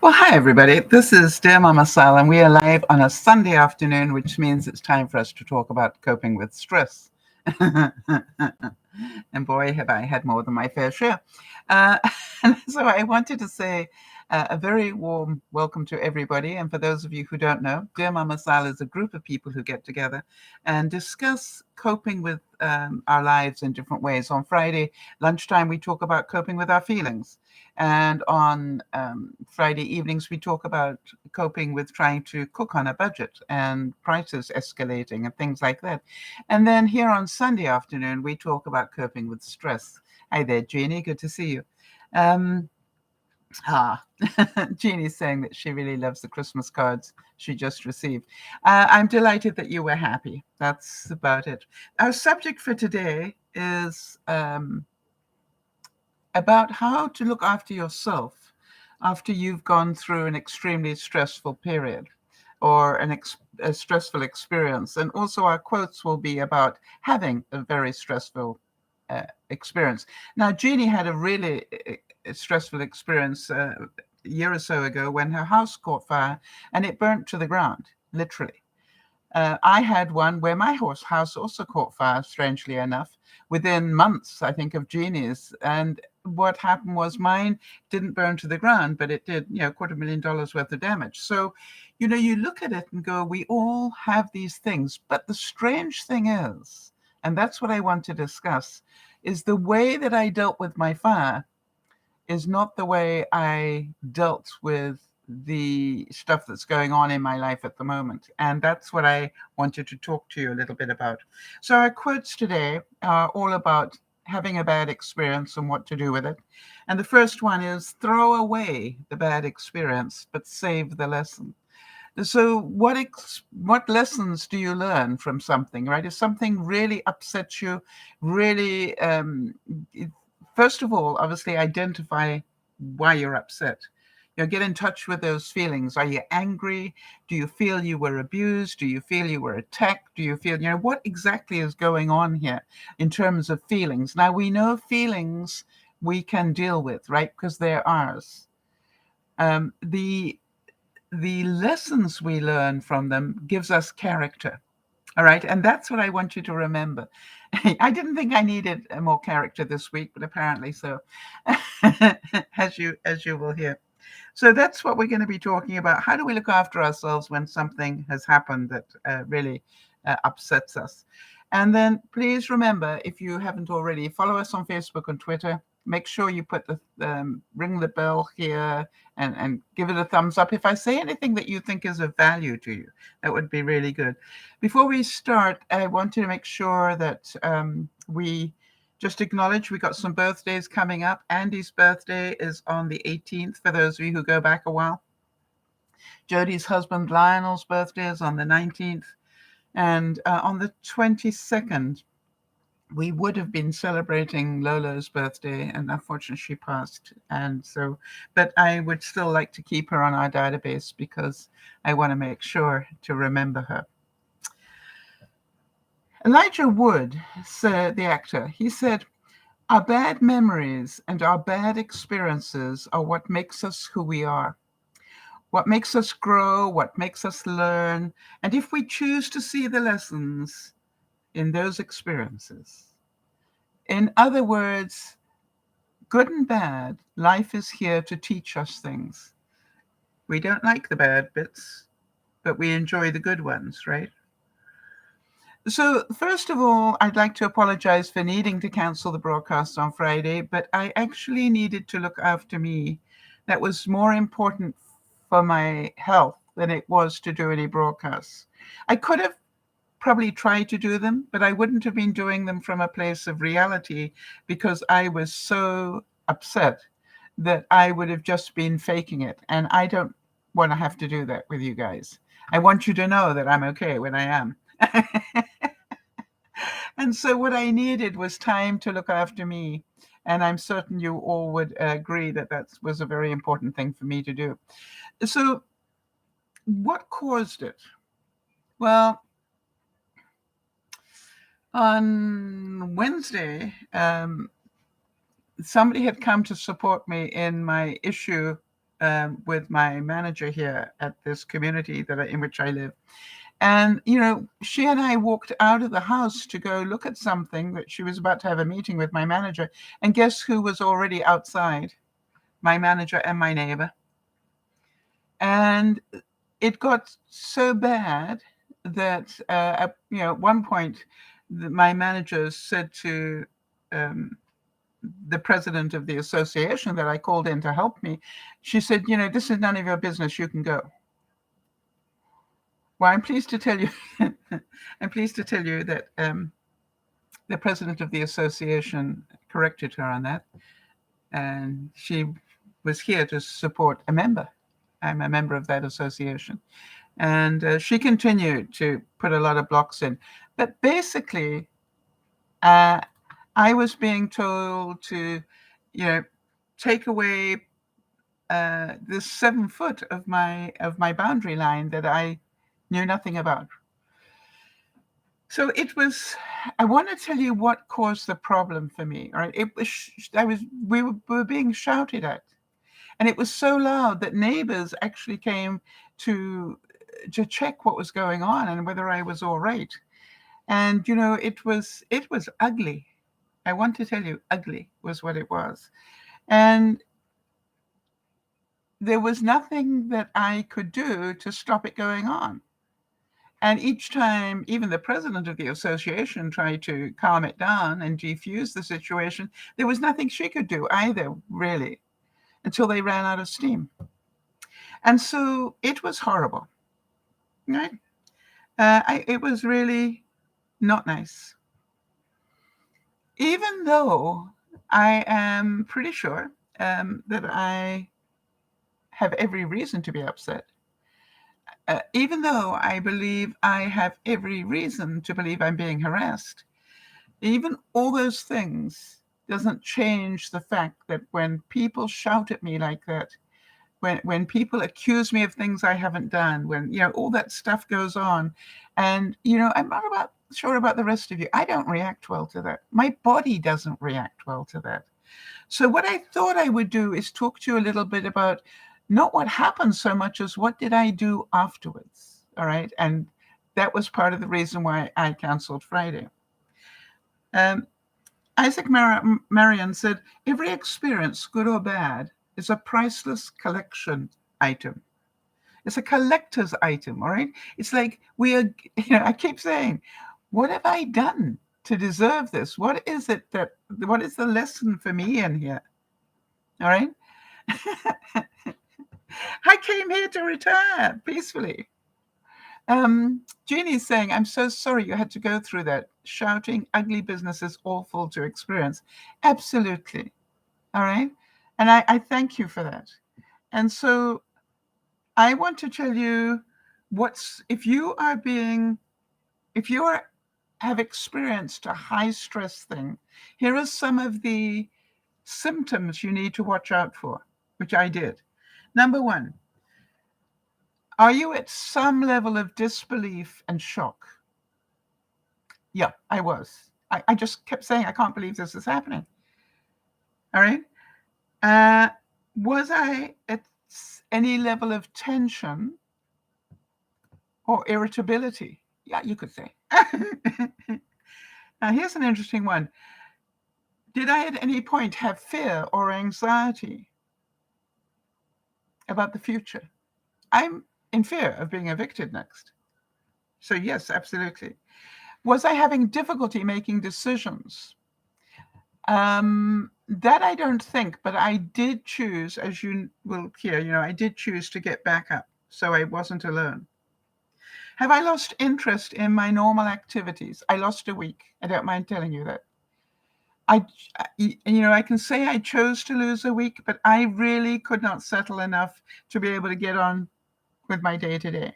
Well, hi, everybody. This is DearMamaSal, and we are live on a Sunday afternoon, which means it's time for us to talk about coping with stress. And boy, have I had more than my fair share. Uh, and so I wanted to say a very warm welcome to everybody. And for those of you who don't know, Dear Mama Sal is a group of people who get together and discuss coping with our lives in different ways. On Friday lunchtime, we talk about coping with our feelings. And on Friday evenings, we talk about coping with trying to cook on a budget and prices escalating and things like that. And then here on Sunday afternoon, we talk about coping with stress. Hi there, Jeannie. Good to see you. Um, Jeannie's saying that she really loves the Christmas cards she just received. I'm delighted that you were happy. That's about it. Our subject for today is about how to look after yourself after you've gone through an extremely stressful period or a stressful experience. And also our quotes will be about having a very stressful experience. Now, Jeannie had a really stressful experience a year or so ago when her house caught fire and it burnt to the ground, literally. I had one where my house also caught fire, strangely enough, within months, I think, of Jeannie's. And what happened was mine didn't burn to the ground, but it did, $250,000 worth of damage. So, you look at it and go, we all have these things. But the strange thing is, and that's what I want to discuss, is the way that I dealt with my fire is not the way I dealt with the stuff that's going on in my life at the moment. And that's what I wanted to talk to you a little bit about. So our quotes today are all about having a bad experience and what to do with it. And the first one is throw away the bad experience, but save the lesson. So what lessons do you learn from something, right? If something really upsets you, really, first of all, obviously identify why you're upset. Get in touch with those feelings. Are you angry? Do you feel you were abused? Do you feel you were attacked? Do you feel, what exactly is going on here in terms of feelings? Now, we know feelings we can deal with, right? Because they're ours. The lessons we learn from them gives us character. All right. And that's what I want you to remember. I didn't think I needed more character this week, but apparently so, as you will hear. So that's what we're going to be talking about. How do we look after ourselves when something has happened that really upsets us? And then please remember, if you haven't already, follow us on Facebook and Twitter. Make sure you put ring the bell here and give it a thumbs up. If I say anything that you think is of value to you, that would be really good. Before we start, I want to make sure that we just acknowledge we got some birthdays coming up. Andy's birthday is on the 18th, for those of you who go back a while. Jodie's husband Lionel's birthday is on the 19th. And on the 22nd, we would have been celebrating Lola's birthday, and unfortunately she passed. And so, but I would still like to keep her on our database because I want to make sure to remember her. Elijah Wood, the actor, he said, our bad memories and our bad experiences are what makes us who we are, what makes us grow, what makes us learn. And if we choose to see the lessons in those experiences, in other words, good and bad, life is here to teach us things. We don't like the bad bits, but we enjoy the good ones, right? So, first of all, I'd like to apologize for needing to cancel the broadcast on Friday, but I actually needed to look after me. That was more important for my health than it was to do any broadcasts. I could have probably tried to do them, but I wouldn't have been doing them from a place of reality because I was so upset that I would have just been faking it. And I don't want to have to do that with you guys. I want you to know that I'm okay when I am. And so what I needed was time to look after me. And I'm certain you all would agree that that was a very important thing for me to do. So what caused it? Well, on Wednesday, somebody had come to support me in my issue with my manager here at this community in which I live. And, she and I walked out of the house to go look at something that she was about to have a meeting with my manager. And guess who was already outside? My manager and my neighbor. And it got so bad that, at one point, my manager said to the president of the association that I called in to help me, she said, this is none of your business. You can go. Well, I'm pleased to tell you, that the president of the association corrected her on that, and she was here to support a member. I'm a member of that association, and she continued to put a lot of blocks in. But basically, I was being told to, take away this 7 foot of my boundary line that I knew nothing about. So I want to tell you what caused the problem for me. All right. We were being shouted at, and it was so loud that neighbors actually came to check what was going on and whether I was all right. And, it was ugly. I want to tell you, ugly was what it was. And there was nothing that I could do to stop it going on. And each time, even the president of the association tried to calm it down and defuse the situation, there was nothing she could do either, really, until they ran out of steam. And so it was horrible, right? It was really not nice. Even though I am pretty sure that I have every reason to be upset. Even though I believe I have every reason to believe I'm being harassed, even all those things doesn't change the fact that when people shout at me like that, when people accuse me of things I haven't done, when, all that stuff goes on, and, I'm not sure about the rest of you. I don't react well to that. My body doesn't react well to that. So what I thought I would do is talk to you a little bit about not what happened so much as what did I do afterwards. All right. And that was part of the reason why I canceled Friday. Isaac Marion said, every experience, good or bad, is a priceless collection item. It's a collector's item. All right. It's like I keep saying, what have I done to deserve this? What is the lesson for me in here? All right. I came here to retire peacefully. Jeannie's saying, I'm so sorry you had to go through that. Shouting, ugly business is awful to experience. Absolutely. All right. And I thank you for that. And so I want to tell you if you have experienced a high stress thing, here are some of the symptoms you need to watch out for, which I did. Number 1, are you at some level of disbelief and shock? Yeah, I was. I just kept saying, I can't believe this is happening. All right. Was I at any level of tension or irritability? Yeah, you could say. Now, here's an interesting one. Did I at any point have fear or anxiety about the future? I'm in fear of being evicted next. So yes, absolutely. Was I having difficulty making decisions? That I don't think, but I did choose, as you will hear, I did choose to get back up, so I wasn't alone. Have I lost interest in my normal activities? I lost a week. I don't mind telling you that. I can say I chose to lose a week, but I really could not settle enough to be able to get on with my day-to-day.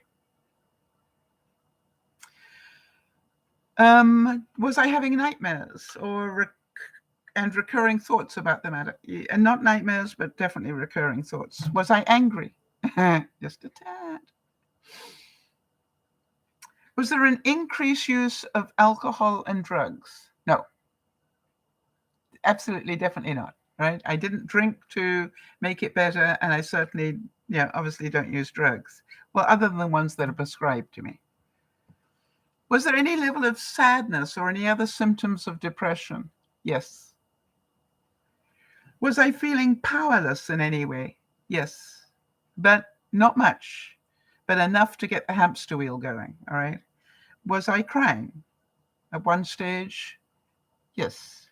Was I having nightmares and recurring thoughts about the matter? And not nightmares, but definitely recurring thoughts. Was I angry? Just a tad. Was there an increased use of alcohol and drugs? No. Absolutely, definitely not. right? I didn't drink to make it better, and I certainly, obviously don't use drugs. Well, other than the ones that are prescribed to me. Was there any level of sadness or any other symptoms of depression? Yes. Was I feeling powerless in any way? Yes. But not much, but enough to get the hamster wheel going, all right? Was I crying? At one stage, yes.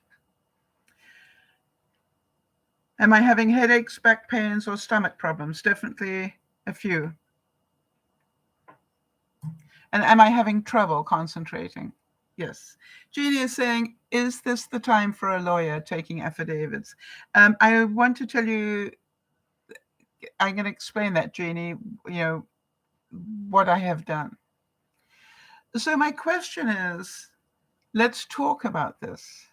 Am I having headaches, back pains, or stomach problems? Definitely a few. And am I having trouble concentrating? Yes. Jeannie is saying, is this the time for a lawyer taking affidavits? I want to tell you, I'm going to explain that, Jeannie, what I have done. So my question is, let's talk about this.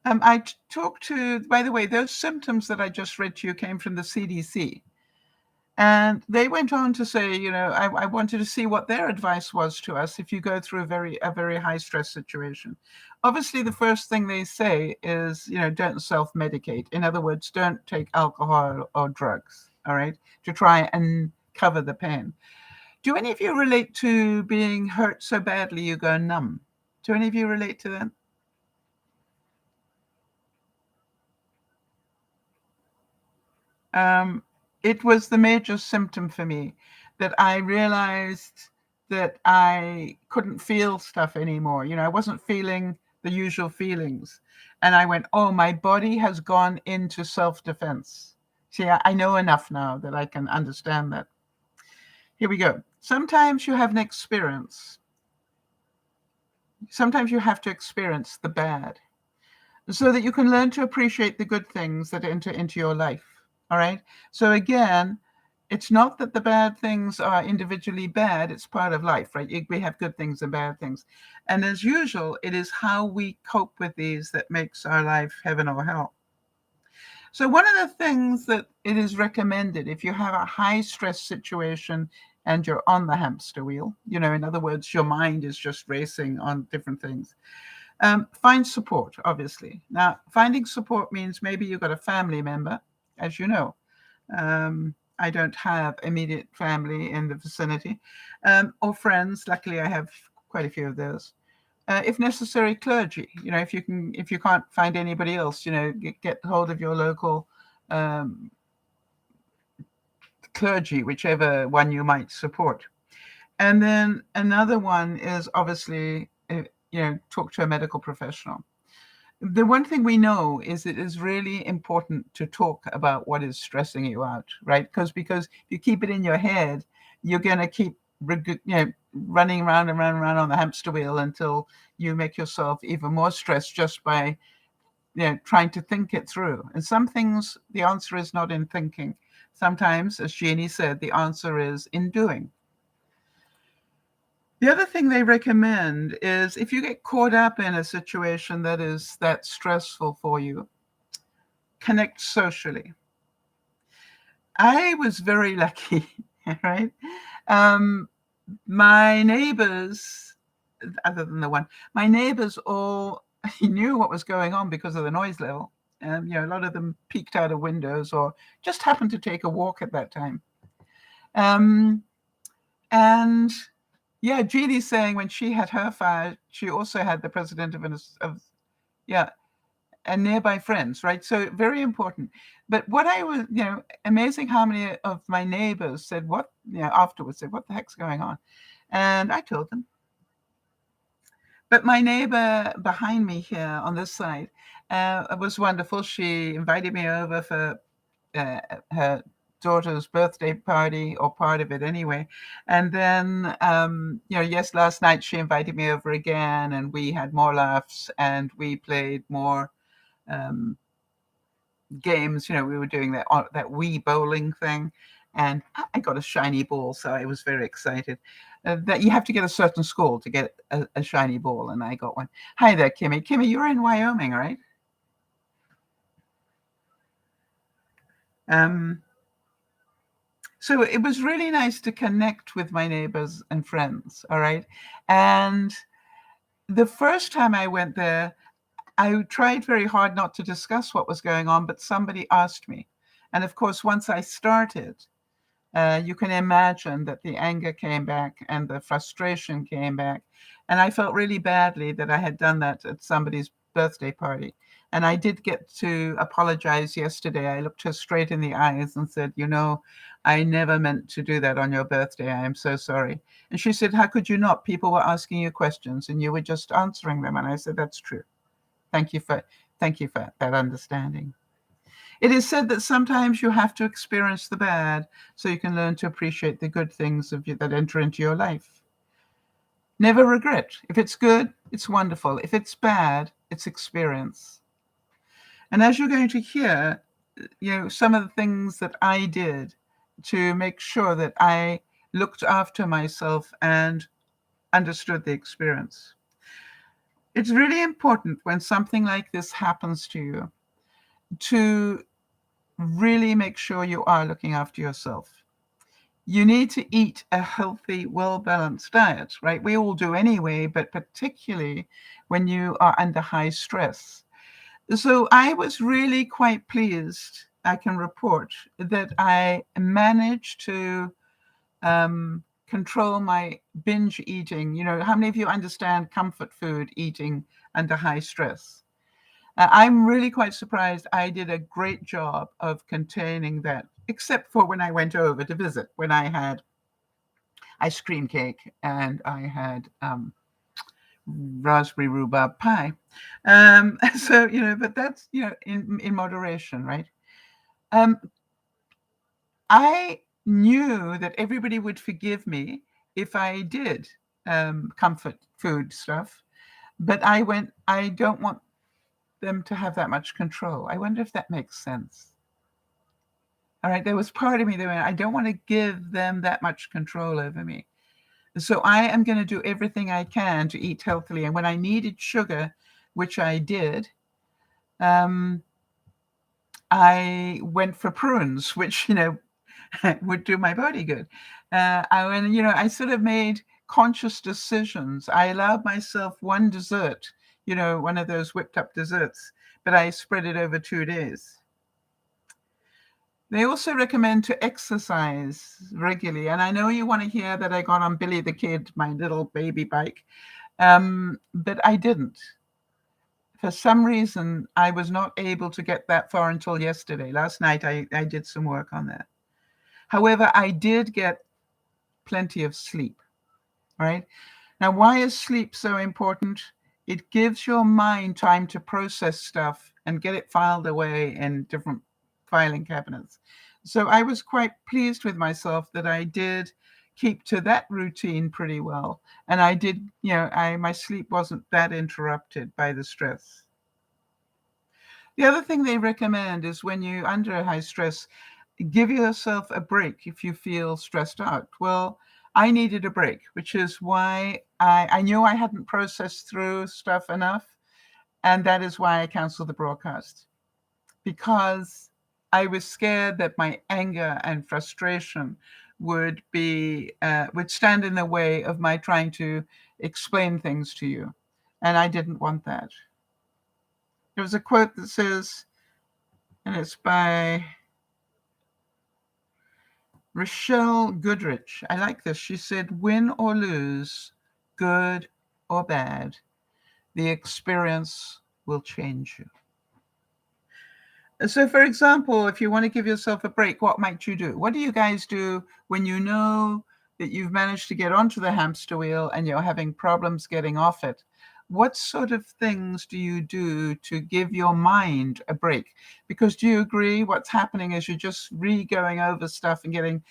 I talked to, by the way, those symptoms that I just read to you came from the CDC. And they went on to say, I wanted to see what their advice was to us if you go through a very high stress situation. Obviously, the first thing they say is, don't self-medicate. In other words, don't take alcohol or drugs, all right, to try and cover the pain. Do any of you relate to being hurt so badly you go numb? Do any of you relate to that? It was the major symptom for me that I realized that I couldn't feel stuff anymore. I wasn't feeling the usual feelings. And I went, oh, my body has gone into self-defense. See, I know enough now that I can understand that. Here we go. Sometimes you have an experience. Sometimes you have to experience the bad so that you can learn to appreciate the good things that enter into your life. All right. So again, it's not that the bad things are individually bad. It's part of life, right? We have good things and bad things. And as usual, it is how we cope with these that makes our life heaven or hell. So one of the things that it is recommended if you have a high stress situation and you're on the hamster wheel, in other words, your mind is just racing on different things. Find support, obviously. Now, finding support means maybe you've got a family member, as you know. I don't have immediate family in the vicinity, or friends. Luckily, I have quite a few of those. If necessary, clergy. If you can't find anybody else, get hold of your local clergy, whichever one you might support. And then another one is obviously, talk to a medical professional. The one thing we know is it is really important to talk about what is stressing you out, right? Because if you keep it in your head, you're going to keep running around and around on the hamster wheel until you make yourself even more stressed just by trying to think it through. And some things, the answer is not in thinking. Sometimes, as Jeannie said, the answer is in doing. The other thing they recommend is if you get caught up in a situation that is that stressful for you, connect socially. I was very lucky, right? My neighbors, other than the one, my neighbors all knew what was going on because of the noise level. A lot of them peeked out of windows or just happened to take a walk at that time. And yeah, Jeannie's saying when she had her fire, she also had the president and nearby friends, right? So very important. But what I was, amazing how many of my neighbors said afterwards said, what the heck's going on? And I told them. But my neighbor behind me here on this side was wonderful. She invited me over for her daughter's birthday party, or part of it anyway. And then, yes, last night she invited me over again, and we had more laughs and we played more games. We were doing that Wii bowling thing, and I got a shiny ball, so I was very excited. That you have to get a certain score to get a shiny ball, and I got one. Hi there, Kimmy. Kimmy, you're in Wyoming, right? So it was really nice to connect with my neighbors and friends, all right? And the first time I went there, I tried very hard not to discuss what was going on, but somebody asked me. And of course, once I started, you can imagine that the anger came back and the frustration came back. And I felt really badly that I had done that at somebody's birthday party. And I did get to apologize yesterday. I looked her straight in the eyes and said, I never meant to do that on your birthday. I am so sorry. And she said, how could you not? People were asking you questions and you were just answering them. And I said, that's true. Thank you for that understanding. It is said that sometimes you have to experience the bad so you can learn to appreciate the good things that enter into your life. Never regret. If it's good, it's wonderful. If it's bad, it's experience. And as you're going to hear, some of the things that I did to make sure that I looked after myself and understood the experience. It's really important when something like this happens to you to really make sure you are looking after yourself. You need to eat a healthy, well-balanced diet, right? We all do anyway, but particularly when you are under high stress. So I was really quite pleased, I can report, that I managed to control my binge eating. How many of you understand comfort food eating under high stress? I'm really quite surprised. I did a great job of containing that, except for when I went over to visit, when I had ice cream cake and I had raspberry rhubarb pie. So, but that's, in moderation, right? I knew that everybody would forgive me if I did comfort food stuff, but I don't want them to have that much control. I wonder if that makes sense. All right, there was part of me that went, I don't want to give them that much control over me. So I am going to do everything I can to eat healthily. And when I needed sugar, which I did, I went for prunes, which, would do my body good. I sort of made conscious decisions. I allowed myself one dessert, one of those whipped up desserts, but I spread it over 2 days. They also recommend to exercise regularly. And I know you want to hear that I got on Billy the Kid, my little baby bike, but I didn't. For some reason, I was not able to get that far until yesterday. Last night, I did some work on that. However, I did get plenty of sleep, right? Now, why is sleep so important? It gives your mind time to process stuff and get it filed away in different filing cabinets. So I was quite pleased with myself that I did keep to that routine pretty well. And I did, my sleep wasn't that interrupted by the stress. The other thing they recommend is when you're under high stress, give yourself a break if you feel stressed out. Well, I needed a break, which is why I knew I hadn't processed through stuff enough. And that is why I canceled the broadcast, because I was scared that my anger and frustration would stand in the way of my trying to explain things to you. And I didn't want that. There was a quote that says, and it's by Rochelle Goodrich. I like this. She said, win or lose, good or bad, the experience will change you. So, for example, if you want to give yourself a break, what might you do? What do you guys do when you know that you've managed to get onto the hamster wheel and you're having problems getting off it? What sort of things do you do to give your mind a break? Because do you agree what's happening is you're just going over stuff and getting,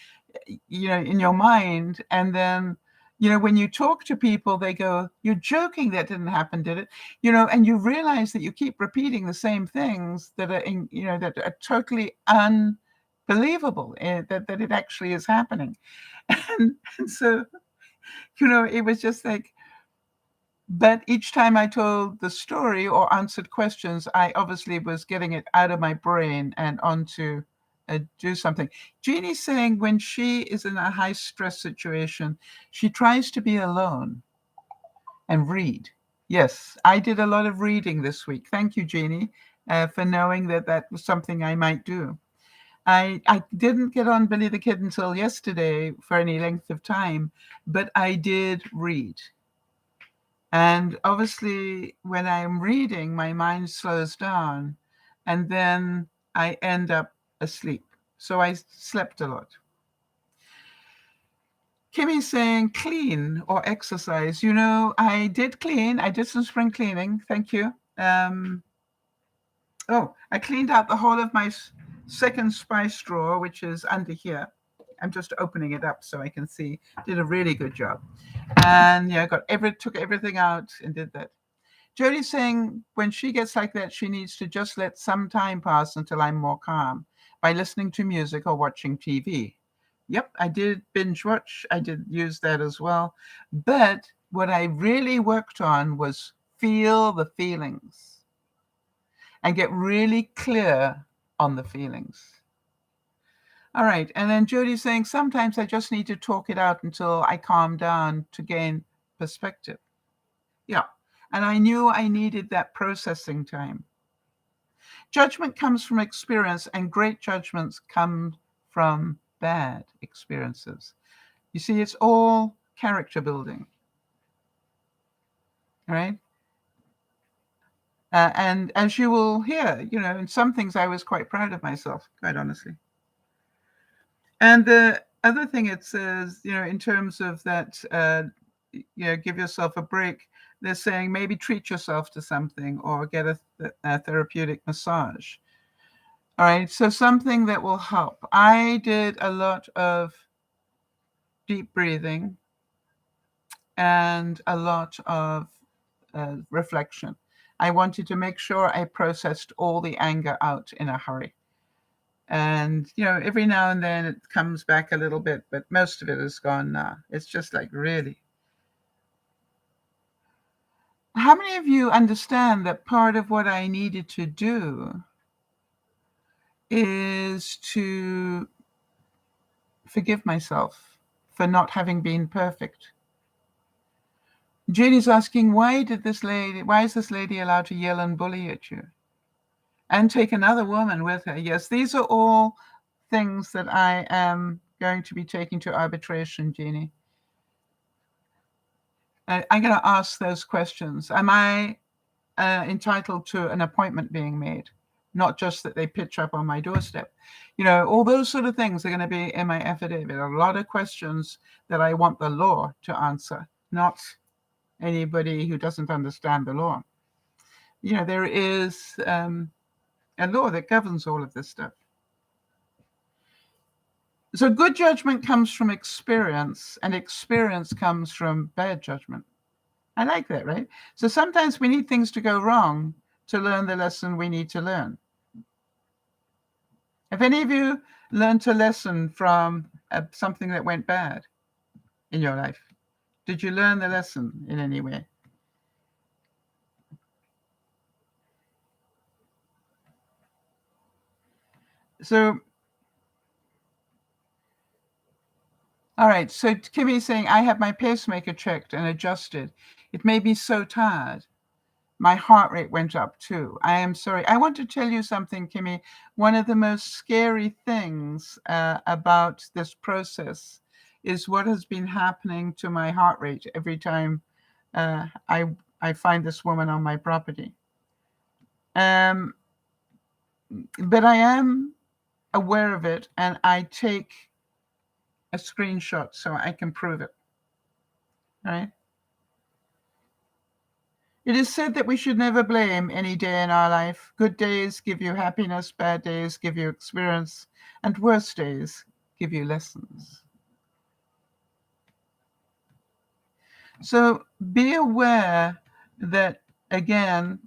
in your mind. And then, when you talk to people, they go, you're joking, that didn't happen, did it? And you realize that you keep repeating the same things that are, that are totally unbelievable, that it actually is happening. And so, it was just like, but each time I told the story or answered questions, I obviously was getting it out of my brain and onto do something. Jeannie's saying when she is in a high stress situation, she tries to be alone and read. Yes, I did a lot of reading this week. Thank you, Jeannie, for knowing that that was something I might do. I didn't get on Billy the Kid until yesterday for any length of time, but I did read. And obviously, when I'm reading, my mind slows down and then I end up asleep. So I slept a lot. Kimmy's saying clean or exercise. You know, I did clean. I did some spring cleaning. Thank you. I cleaned out the whole of my second spice drawer, which is under here. I'm just opening it up so I can see. Did a really good job. And yeah, took everything out and did that. Jodie's saying when she gets like that, she needs to just let some time pass until I'm more calm by listening to music or watching TV. Yep, I did binge watch. I did use that as well. But what I really worked on was feel the feelings and get really clear on the feelings. All right. And then Jodie's saying sometimes I just need to talk it out until I calm down to gain perspective. Yeah. And I knew I needed that processing time. Judgment comes from experience, and great judgments come from bad experiences. You see, it's all character building, right? And as you will hear, you know, in some things I was quite proud of myself, quite honestly. And the other thing it says, you know, in terms of that, give yourself a break, they're saying maybe treat yourself to something or get a therapeutic massage. All right, so something that will help. I did a lot of deep breathing and a lot of reflection. I wanted to make sure I processed all the anger out in a hurry. And, you know, every now and then it comes back a little bit, but most of it is gone now. It's just like, really. How many of you understand that part of what I needed to do is to forgive myself for not having been perfect? Jeannie's asking, why is this lady allowed to yell and bully at you? And take another woman with her. Yes, these are all things that I am going to be taking to arbitration, Jeannie. I'm going to ask those questions. Am I entitled to an appointment being made? Not just that they pitch up on my doorstep. You know, all those sort of things are going to be in my affidavit. A lot of questions that I want the law to answer, not anybody who doesn't understand the law. You know, there is a law that governs all of this stuff. So good judgment comes from experience, and experience comes from bad judgment. I like that, right? So sometimes we need things to go wrong to learn the lesson we need to learn. Have any of you learned a lesson from something that went bad in your life? Did you learn the lesson in any way? So, all right. So Kimmy's saying, I have my pacemaker checked and adjusted. It made me so tired. My heart rate went up too. I am sorry. I want to tell you something, Kimmy. One of the most scary things about this process is what has been happening to my heart rate every time I find this woman on my property. But I am aware of it, and I take a screenshot so I can prove it. Right? It is said that we should never blame any day in our life. Good days give you happiness, bad days give you experience, and worse days give you lessons. So be aware that, again,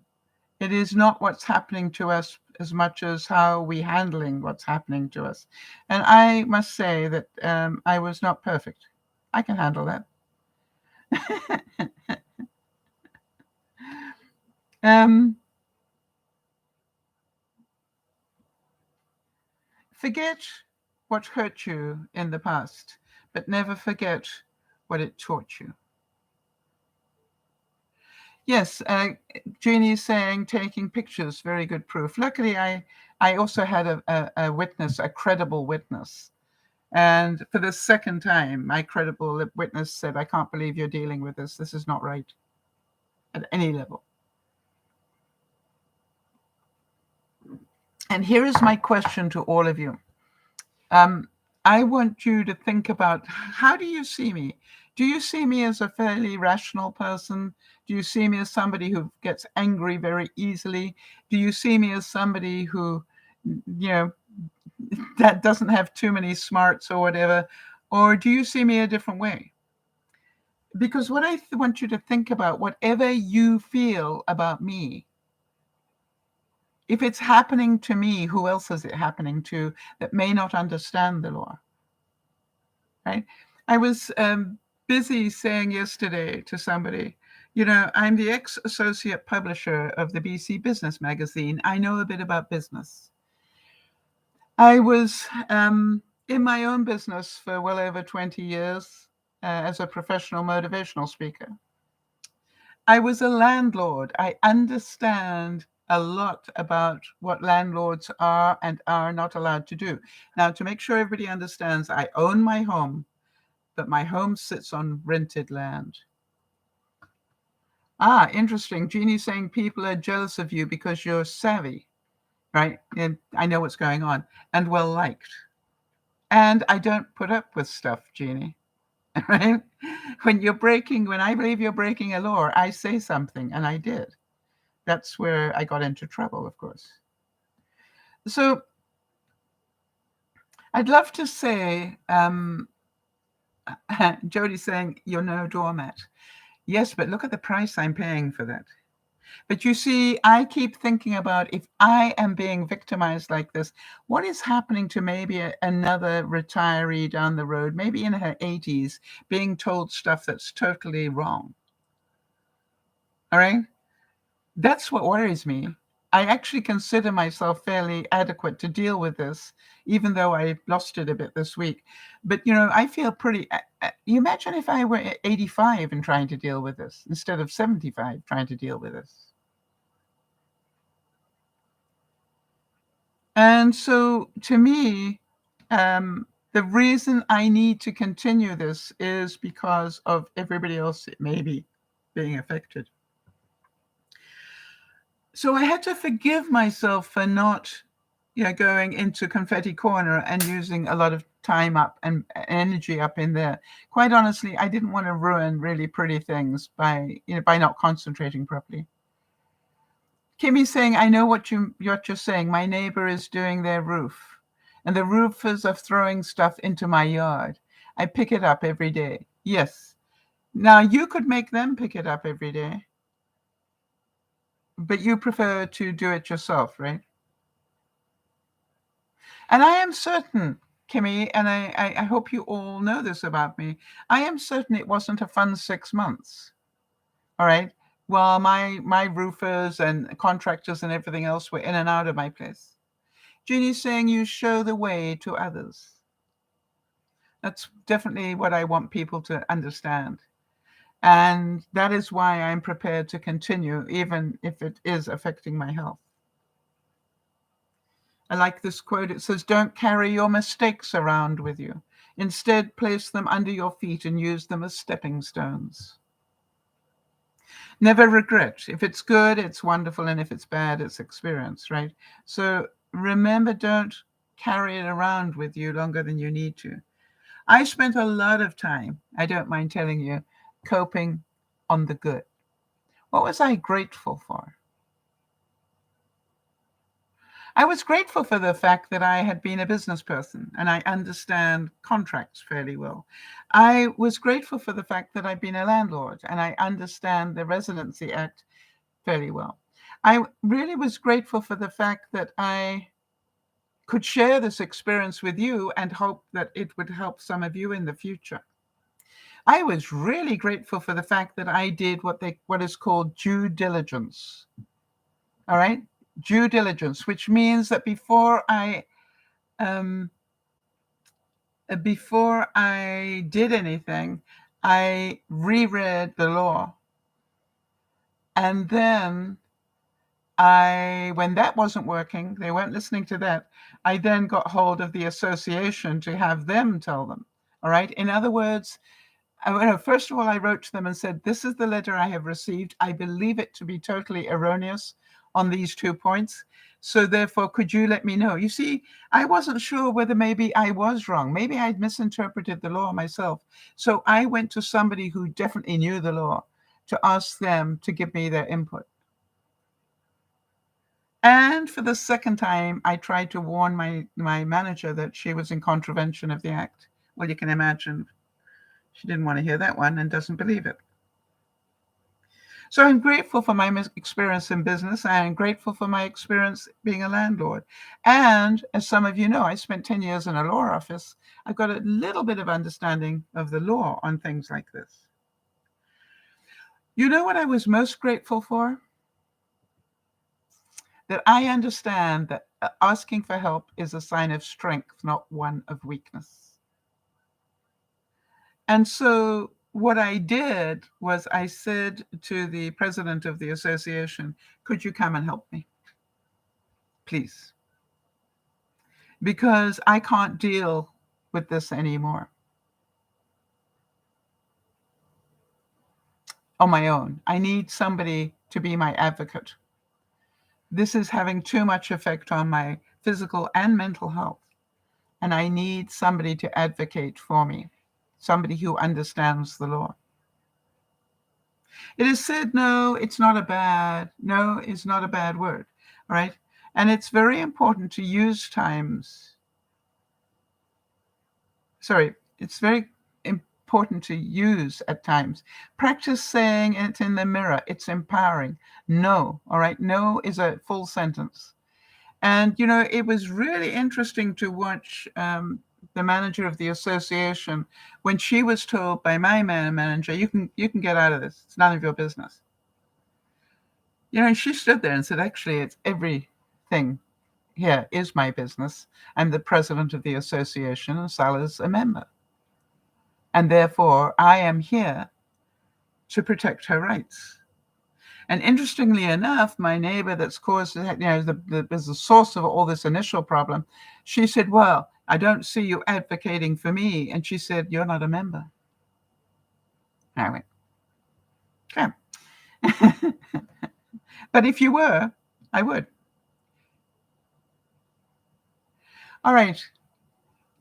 it is not what's happening to us as much as how we handling what's happening to us. And I must say that I was not perfect. I can handle that. Forget what hurt you in the past, but never forget what it taught you. Yes, Jeannie is saying taking pictures, very good proof. Luckily, I also had a witness, a credible witness. And for the second time, my credible witness said, I can't believe you're dealing with this. This is not right at any level. And here is my question to all of you. I want you to think about, how do you see me? Do you see me as a fairly rational person? Do you see me as somebody who gets angry very easily? Do you see me as somebody who, that doesn't have too many smarts or whatever? Or do you see me a different way? Because what I want you to think about, whatever you feel about me, if it's happening to me, who else is it happening to that may not understand the law? Right? I was busy saying yesterday to somebody, I'm the ex-associate publisher of the BC Business Magazine. I know a bit about business. I was in my own business for well over 20 years as a professional motivational speaker. I was a landlord. I understand a lot about what landlords are and are not allowed to do. Now, to make sure everybody understands, I own my home, but my home sits on rented land. Interesting. Jeannie's saying people are jealous of you because you're savvy, right? And I know what's going on, and well liked. And I don't put up with stuff, Jeannie. Right? When I believe you're breaking a law, I say something, and I did. That's where I got into trouble, of course. So I'd love to say, Jody's saying, you're no doormat. Yes, but look at the price I'm paying for that. But you see, I keep thinking about, if I am being victimized like this, what is happening to maybe another retiree down the road, maybe in her 80s, being told stuff that's totally wrong? All right? That's what worries me. I actually consider myself fairly adequate to deal with this, even though I lost it a bit this week. But, I feel pretty. You imagine if I were 85 and trying to deal with this instead of 75 trying to deal with this. And so to me, the reason I need to continue this is because of everybody else maybe being affected. So I had to forgive myself for not going into confetti corner and using a lot of time up and energy up in there. Quite honestly, I didn't want to ruin really pretty things by not concentrating properly. Kimmy's saying, I know what you're saying. My neighbor is doing their roof, and the roofers are throwing stuff into my yard. I pick it up every day. Yes. Now, you could make them pick it up every day, but you prefer to do it yourself, right? And I am certain, Kimmy, and I hope you all know this about me, I am certain it wasn't a fun 6 months. All right? Well, my roofers and contractors and everything else were in and out of my place. Jeannie's saying you show the way to others. That's definitely what I want people to understand. And that is why I'm prepared to continue, even if it is affecting my health. I like this quote. It says, don't carry your mistakes around with you. Instead, place them under your feet and use them as stepping stones. Never regret. If it's good, it's wonderful. And if it's bad, it's experience, right? So remember, don't carry it around with you longer than you need to. I spent a lot of time, I don't mind telling you, coping on the good. What was I grateful for? I was grateful for the fact that I had been a business person and I understand contracts fairly well. I was grateful for the fact that I've been a landlord and I understand the Residency Act fairly well. I really was grateful for the fact that I could share this experience with you and hope that it would help some of you in the future. I was really grateful for the fact that I did what is called due diligence. All right? Due diligence, which means that before I did anything, I reread the law And then when that wasn't working, they weren't listening to that, I then got hold of the association to have them tell them. All right. In other words, first of all, I wrote to them and said, this is the letter I have received. I believe it to be totally erroneous on these 2 points. So therefore, could you let me know? You see, I wasn't sure whether maybe I was wrong. Maybe I'd misinterpreted the law myself. So I went to somebody who definitely knew the law to ask them to give me their input. And for the second time, I tried to warn my manager that she was in contravention of the act. Well, you can imagine she didn't want to hear that one and doesn't believe it. So I'm grateful for my experience in business. I am grateful for my experience being a landlord. And as some of you know, I spent 10 years in a law office. I've got a little bit of understanding of the law on things like this. You know what I was most grateful for? That I understand that asking for help is a sign of strength, not one of weakness. And so what I did was I said to the president of the association, could you come and help me, please? Because I can't deal with this anymore on my own. I need somebody to be my advocate. This is having too much effect on my physical and mental health. And I need somebody to advocate for me, somebody who understands the law. It is said, no is not a bad word, right? And it's very important to use it's very important to use at times. Practice saying it in the mirror. It's empowering. No, all right? No is a full sentence. And, it was really interesting to watch the manager of the association when she was told by my manager, you can get out of this. It's none of your business. She stood there and said, actually, it's everything here is my business. I'm the president of the association and Sal is a member. And therefore, I am here to protect her rights. And interestingly enough, my neighbor that's caused, is the source of all this initial problem, she said, well, I don't see you advocating for me. And she said, you're not a member. I went, okay. But if you were, I would. All right.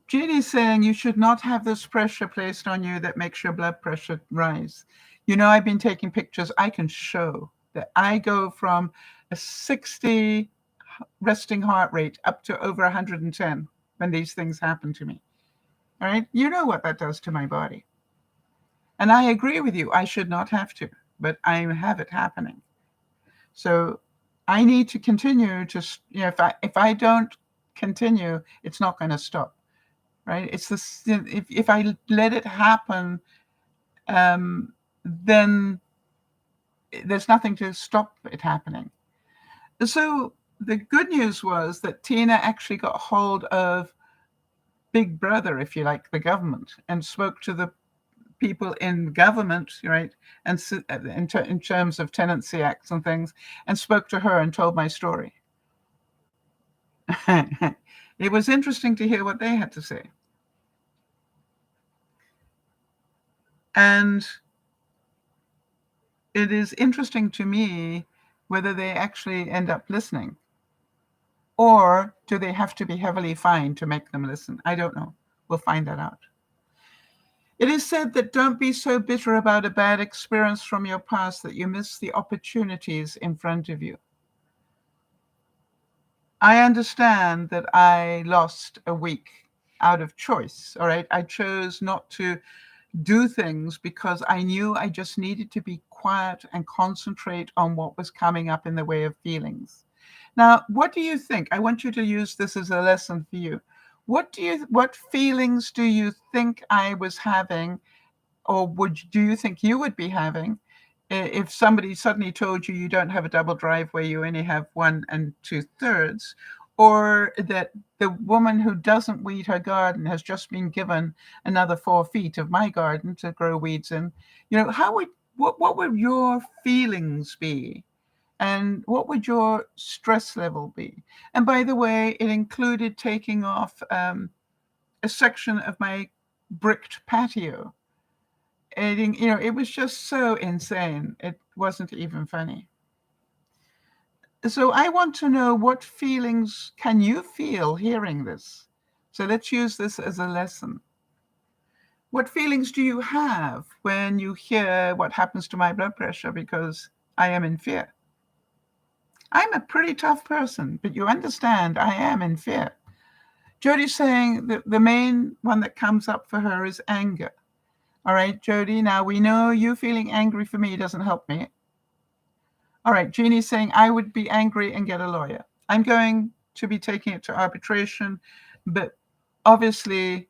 Jeannie's saying you should not have this pressure placed on you that makes your blood pressure rise. I've been taking pictures. I can show that I go from a 60 resting heart rate up to over 110 when these things happen to me. All right. You know what that does to my body. And I agree with you. I should not have to, but I have it happening. So I need to continue to, if I don't continue, it's not going to stop. Right? It's this. If I let it happen, then there's nothing to stop it happening. So the good news was that Tina actually got hold of Big Brother, if you like, the government, and spoke to the people in government, right? And in terms of tenancy acts and things, and spoke to her and told my story. It was interesting to hear what they had to say. And it is interesting to me whether they actually end up listening. Or do they have to be heavily fined to make them listen? I don't know. We'll find that out. It is said that don't be so bitter about a bad experience from your past that you miss the opportunities in front of you. I understand that I lost a week out of choice, all right? I chose not to do things because I knew I just needed to be quiet and concentrate on what was coming up in the way of feelings. Now, what do you think? I want you to use this as a lesson for you. What feelings do you think I was having, or do you think you would be having if somebody suddenly told you you don't have a double driveway, you only have 1 2/3, or that the woman who doesn't weed her garden has just been given another 4 feet of my garden to grow weeds in? How would what would your feelings be? And what would your stress level be? And by the way, it included taking off a section of my bricked patio. It was just so insane. It wasn't even funny. So I want to know, what feelings can you feel hearing this? So let's use this as a lesson. What feelings do you have when you hear what happens to my blood pressure because I am in fear? I'm a pretty tough person, but you understand I am in fear. Jody's saying that the main one that comes up for her is anger. All right, Jody, now we know you feeling angry for me doesn't help me. All right, Jeannie's saying I would be angry and get a lawyer. I'm going to be taking it to arbitration, but obviously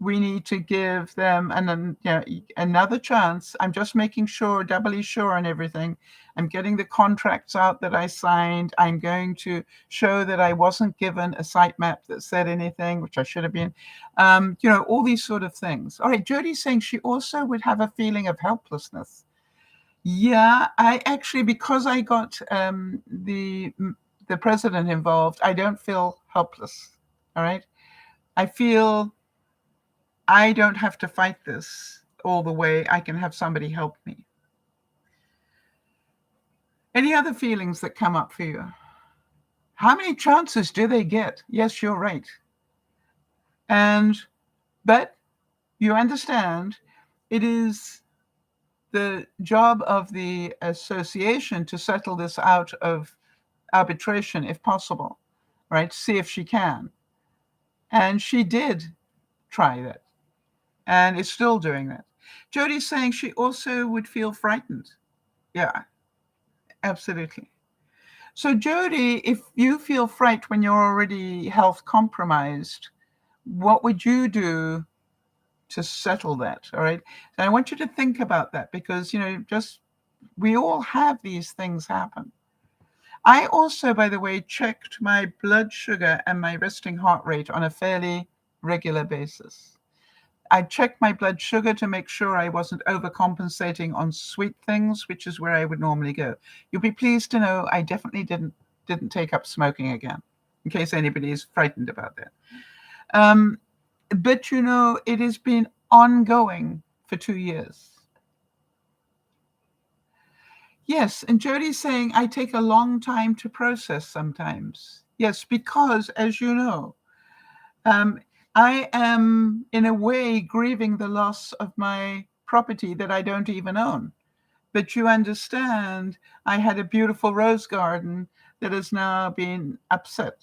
we need to give them another chance. I'm just making sure, doubly sure on everything. I'm getting the contracts out that I signed. I'm going to show that I wasn't given a site map that said anything, which I should have been. All these sort of things. All right, Jody's saying she also would have a feeling of helplessness. Yeah, I actually, because I got the president involved, I don't feel helpless. All right, I feel I don't have to fight this all the way. I can have somebody help me. Any other feelings that come up for you? How many chances do they get? Yes, you're right. But you understand, it is the job of the association to settle this out of arbitration if possible, right? See if she can. And she did try that and is still doing that. Jody's saying she also would feel frightened. Yeah, absolutely. So Jody, if you feel fright when you're already health compromised, what would you do to settle that? All right. And I want you to think about that because, we all have these things happen. I also, by the way, checked my blood sugar and my resting heart rate on a fairly regular basis. I checked my blood sugar to make sure I wasn't overcompensating on sweet things, which is where I would normally go. You'll be pleased to know I definitely didn't take up smoking again, in case anybody is frightened about that. But it has been ongoing for 2 years. Yes, and Jody's saying I take a long time to process sometimes. Yes, because as you know, I am in a way grieving the loss of my property that I don't even own. But you understand, I had a beautiful rose garden that has now been upset.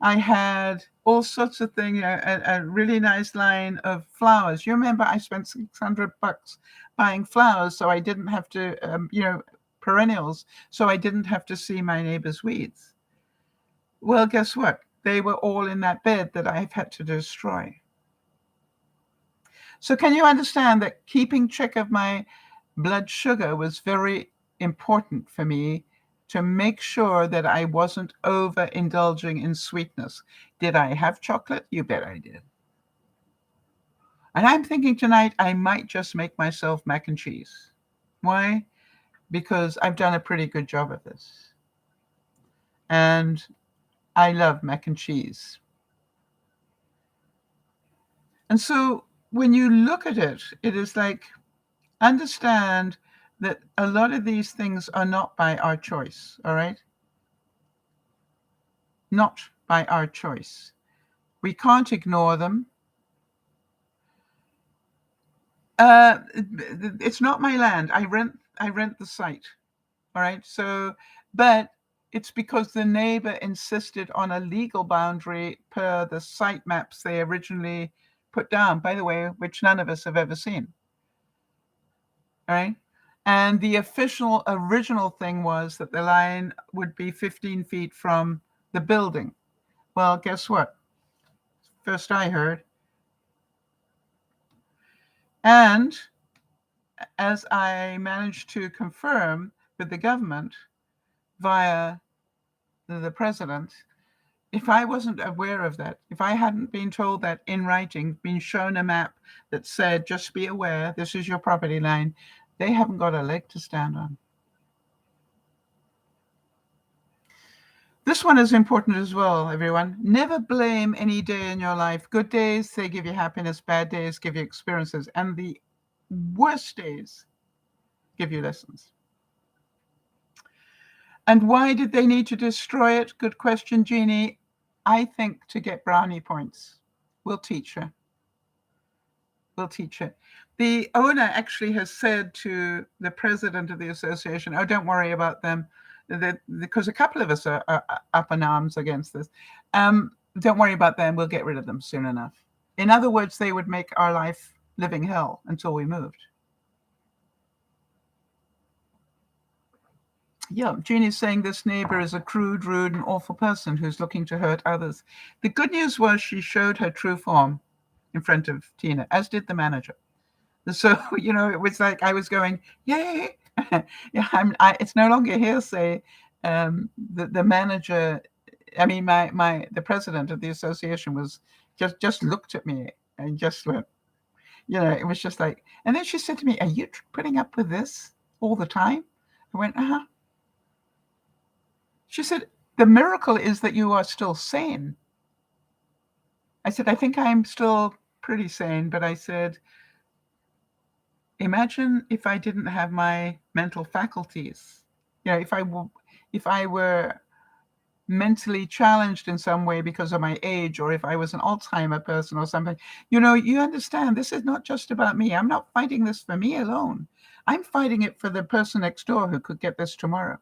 I had all sorts of things, a really nice line of flowers. You remember I spent $600 buying flowers, so I didn't have to, perennials, so I didn't have to see my neighbor's weeds. Well, guess what? They were all in that bed that I've had to destroy. So can you understand that keeping check of my blood sugar was very important for me to make sure that I wasn't overindulging in sweetness? Did I have chocolate? You bet I did. And I'm thinking tonight I might just make myself mac and cheese. Why? Because I've done a pretty good job of this. And I love mac and cheese. And so when you look at it, it is like, understand that a lot of these things are not by our choice, all right? Not by our choice. We can't ignore them. It's not my land. I rent the site, all right? So, but it's because the neighbor insisted on a legal boundary per the site maps they originally put down, by the way, which none of us have ever seen. All right. And the official original thing was that the line would be 15 feet from the building. Well, guess what? First I heard. And as I managed to confirm with the government via the president, if I wasn't aware of that, if I hadn't been told that in writing, been shown a map that said, just be aware, this is your property line, They haven't got a leg to stand on. This one is important as well, everyone. Never blame any day in your life. Good days, they give you happiness. Bad days give you experiences. And the worst days give you lessons. And why did they need to destroy it? Good question, Jeannie. I think to get brownie points. We'll teach her. We'll teach her. The owner actually has said to the president of the association, oh, don't worry about them, because a couple of us are up in arms against this. Don't worry about them. We'll get rid of them soon enough. In other words, they would make our life living hell until we moved. Yeah, Jeannie's saying this neighbor is a crude, rude, and awful person who's looking to hurt others. The good news was she showed her true form in front of Tina, as did the manager. So, it was like I was going, yay. Yeah, it's no longer hearsay. The manager, the president of the association was just looked at me and just went, it was just like, and then she said to me, are you putting up with this all the time? I went, uh-huh. She said, the miracle is that you are still sane. I said, I think I'm still pretty sane, but I said, imagine if I didn't have my mental faculties. If I were mentally challenged in some way because of my age, or if I was an Alzheimer person or something, you understand this is not just about me. I'm not fighting this for me alone. I'm fighting it for the person next door who could get this tomorrow.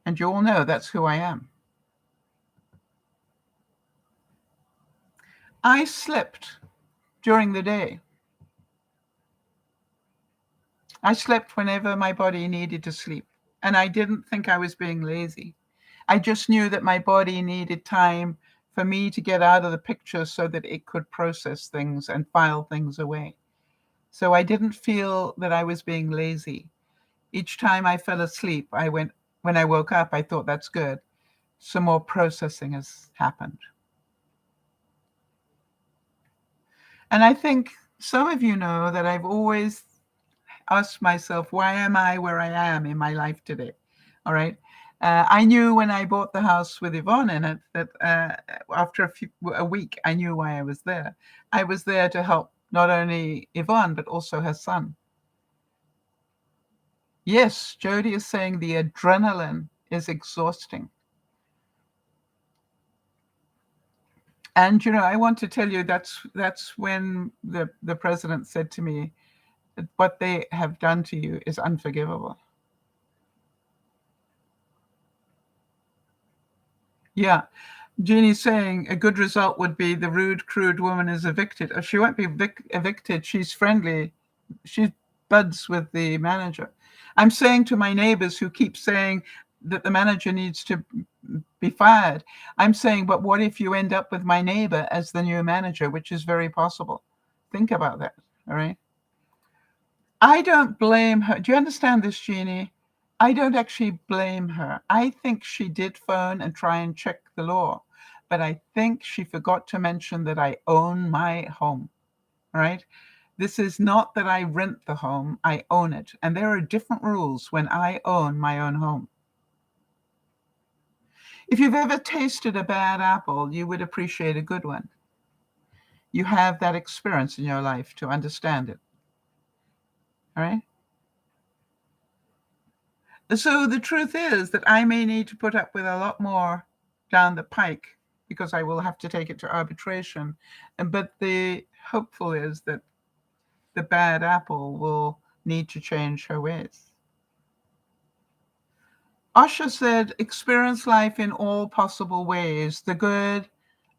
And you all know that's who I am. I slept during the day. I slept whenever my body needed to sleep. And I didn't think I was being lazy. I just knew that my body needed time for me to get out of the picture so that it could process things and file things away. So I didn't feel that I was being lazy. Each time I fell asleep, when I woke up, I thought, that's good. Some more processing has happened. And I think some of you know that I've always asked myself, why am I where I am in my life today? All right. I knew when I bought the house with Yvonne in it that after a week, I knew why I was there. I was there to help not only Yvonne, but also her son. Yes, Jody is saying the adrenaline is exhausting. And, I want to tell you that's when the president said to me, what they have done to you is unforgivable. Yeah. Jeannie's saying a good result would be the rude, crude woman is evicted. She won't be evicted. She's friendly. She buds with the manager. I'm saying to my neighbors who keep saying that the manager needs to be fired, I'm saying, but what if you end up with my neighbor as the new manager, which is very possible. Think about that, all right? I don't blame her. Do you understand this, Jeannie? I don't actually blame her. I think she did phone and try and check the law, but I think she forgot to mention that I own my home, all right? This is not that I rent the home, I own it. And there are different rules when I own my own home. If you've ever tasted a bad apple, you would appreciate a good one. You have that experience in your life to understand it. All right? So the truth is that I may need to put up with a lot more down the pike because I will have to take it to arbitration. But the hopeful is that the bad apple will need to change her ways. Asha said, experience life in all possible ways, the good,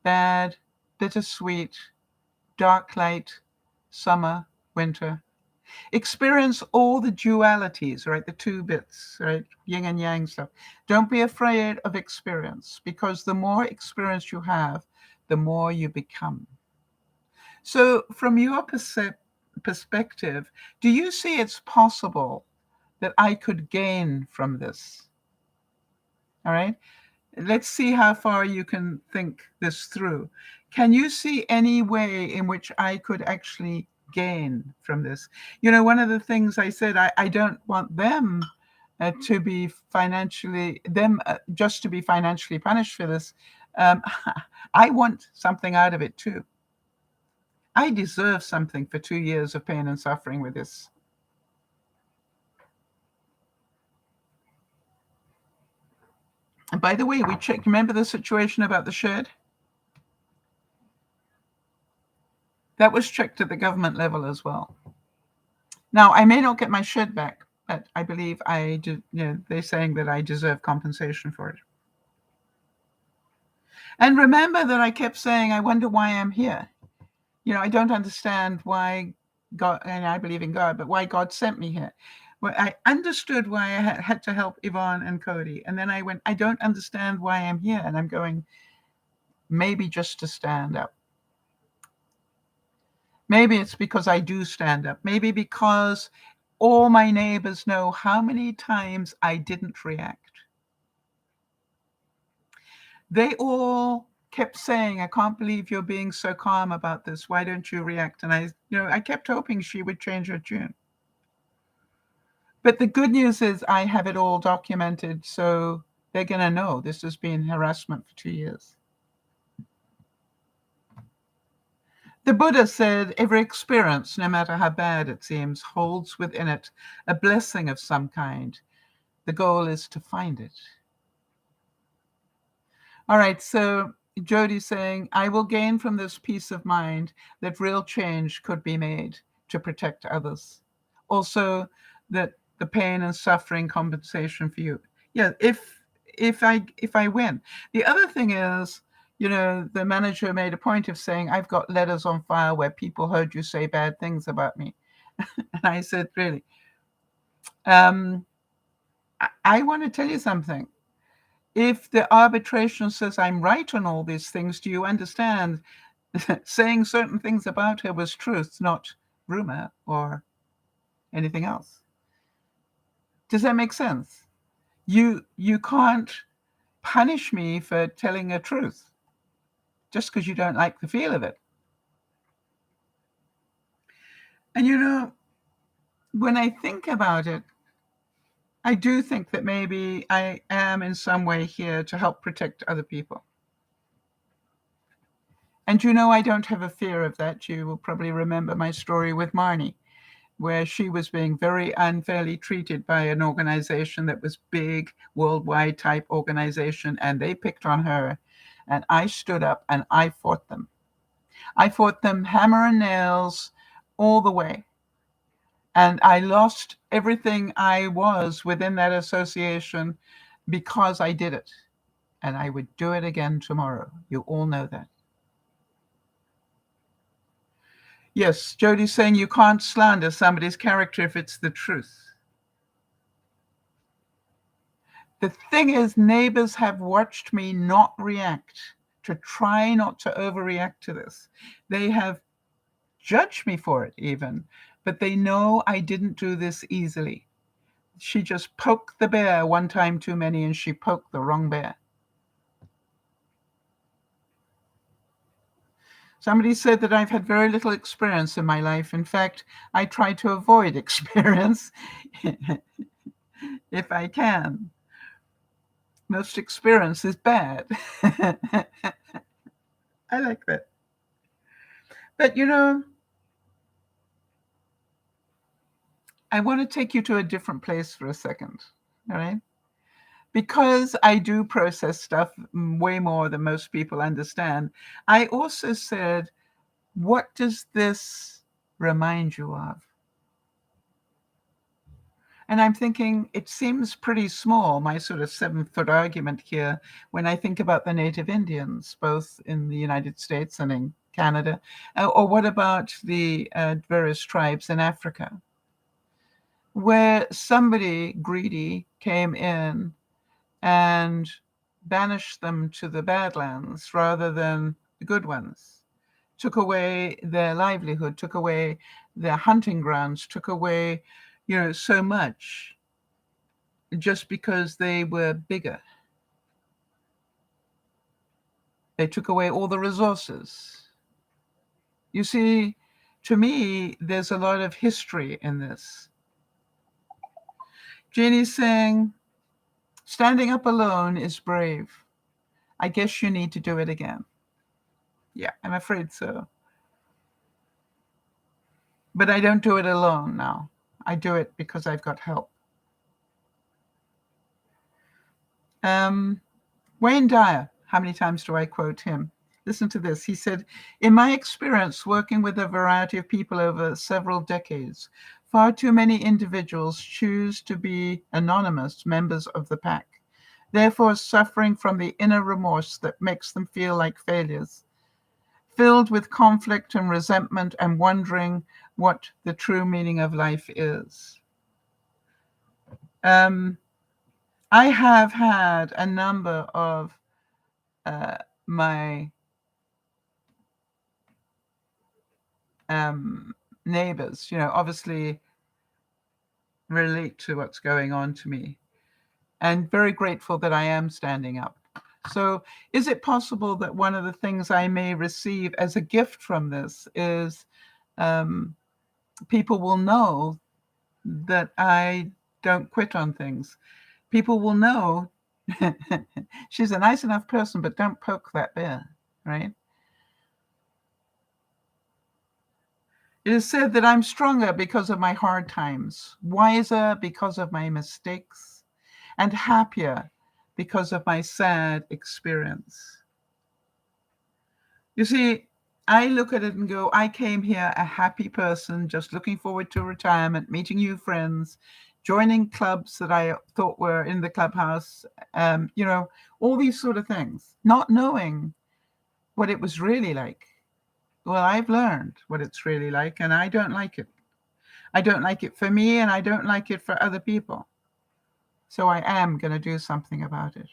bad, bittersweet, dark light, summer, winter. Experience all the dualities, right? The two bits, right? Yin and yang stuff. Don't be afraid of experience, because the more experience you have, the more you become. So from your perspective, do you see it's possible that I could gain from this? All right. Let's see how far you can think this through. Can you see any way in which I could actually gain from this? You know, one of the things I said, I don't want them to be financially, just to be financially punished for this. Um, I want something out of it too. I deserve something for 2 years of pain and suffering with this. And by the way, we checked, remember the situation about the shed? That was checked at the government level as well. Now, I may not get my shed back, but I believe I do, you know, they're saying that I deserve compensation for it. And remember that I kept saying, I wonder why I'm here. You know, I don't understand why God, and I believe in God, but why God sent me here. Well, I understood why I had to help Yvonne and Cody. And then I went, I don't understand why I'm here. And I'm going, maybe just to stand up. Maybe it's because I do stand up. Maybe because all my neighbors know how many times I didn't react. They all kept saying, I can't believe you're being so calm about this. Why don't you react? And I kept hoping she would change her tune. But the good news is I have it all documented, so they're going to know this has been harassment for 2 years. The Buddha said, every experience, no matter how bad it seems, holds within it a blessing of some kind. The goal is to find it. All right, so Jody's saying, I will gain from this peace of mind that real change could be made to protect others. Also, that the pain and suffering compensation for you. Yeah, if I win. The other thing is, you know, the manager made a point of saying, I've got letters on file where people heard you say bad things about me. And I said, really? I want to tell you something. If the arbitration says I'm right on all these things, do you understand? Saying certain things about her was truth, not rumor or anything else. Does that make sense? You can't punish me for telling a truth just because you don't like the feel of it. And you know, when I think about it, I do think that maybe I am in some way here to help protect other people. And you know, I don't have a fear of that. You will probably remember my story with Marnie, where she was being very unfairly treated by an organization that was big, worldwide type organization, and they picked on her. And I stood up and I fought them. I fought them hammer and nails all the way. And I lost everything I was within that association because I did it. And I would do it again tomorrow. You all know that. Yes, Jody's saying you can't slander somebody's character if it's the truth. The thing is, neighbors have watched me not react, to try not to overreact to this. They have judged me for it even, but they know I didn't do this easily. She just poked the bear one time too many, and she poked the wrong bear. Somebody said that I've had very little experience in my life. In fact, I try to avoid experience if I can. Most experience is bad. I like that. But you know, I want to take you to a different place for a second. All right? Because I do process stuff way more than most people understand. I also said, what does this remind you of? And I'm thinking it seems pretty small, my sort of 7-foot argument here, when I think about the Native Indians, both in the United States and in Canada. Or what about the various tribes in Africa, where somebody greedy came in and banished them to the Badlands rather than the good ones, took away their livelihood, took away their hunting grounds, took away, you know, so much just because they were bigger. They took away all the resources. You see, To me, there's a lot of history in this. Jeannie's saying, standing up alone is brave. I guess you need to do it again. Yeah, I'm afraid so. But I don't do it alone now. I do it because I've got help. Wayne Dyer, how many times do I quote him? Listen to this. He said, in my experience working with a variety of people over several decades, far too many individuals choose to be anonymous members of the pack, therefore suffering from the inner remorse that makes them feel like failures, filled with conflict and resentment and wondering what the true meaning of life is. I have had a number of my neighbors, obviously relate to what's going on to me, and very grateful that I am standing up. So is it possible that one of the things I may receive as a gift from this is people will know that I don't quit on things. People will know she's a nice enough person, but don't poke that bear, right? It is said that I'm stronger because of my hard times, wiser because of my mistakes, and happier because of my sad experience. You see, I look at it and go, I came here a happy person, just looking forward to retirement, meeting new friends, joining clubs that I thought were in the clubhouse, all these sort of things, not knowing what it was really like. Well, I've learned what it's really like, and I don't like it. I don't like it for me, and I don't like it for other people. So I am going to do something about it.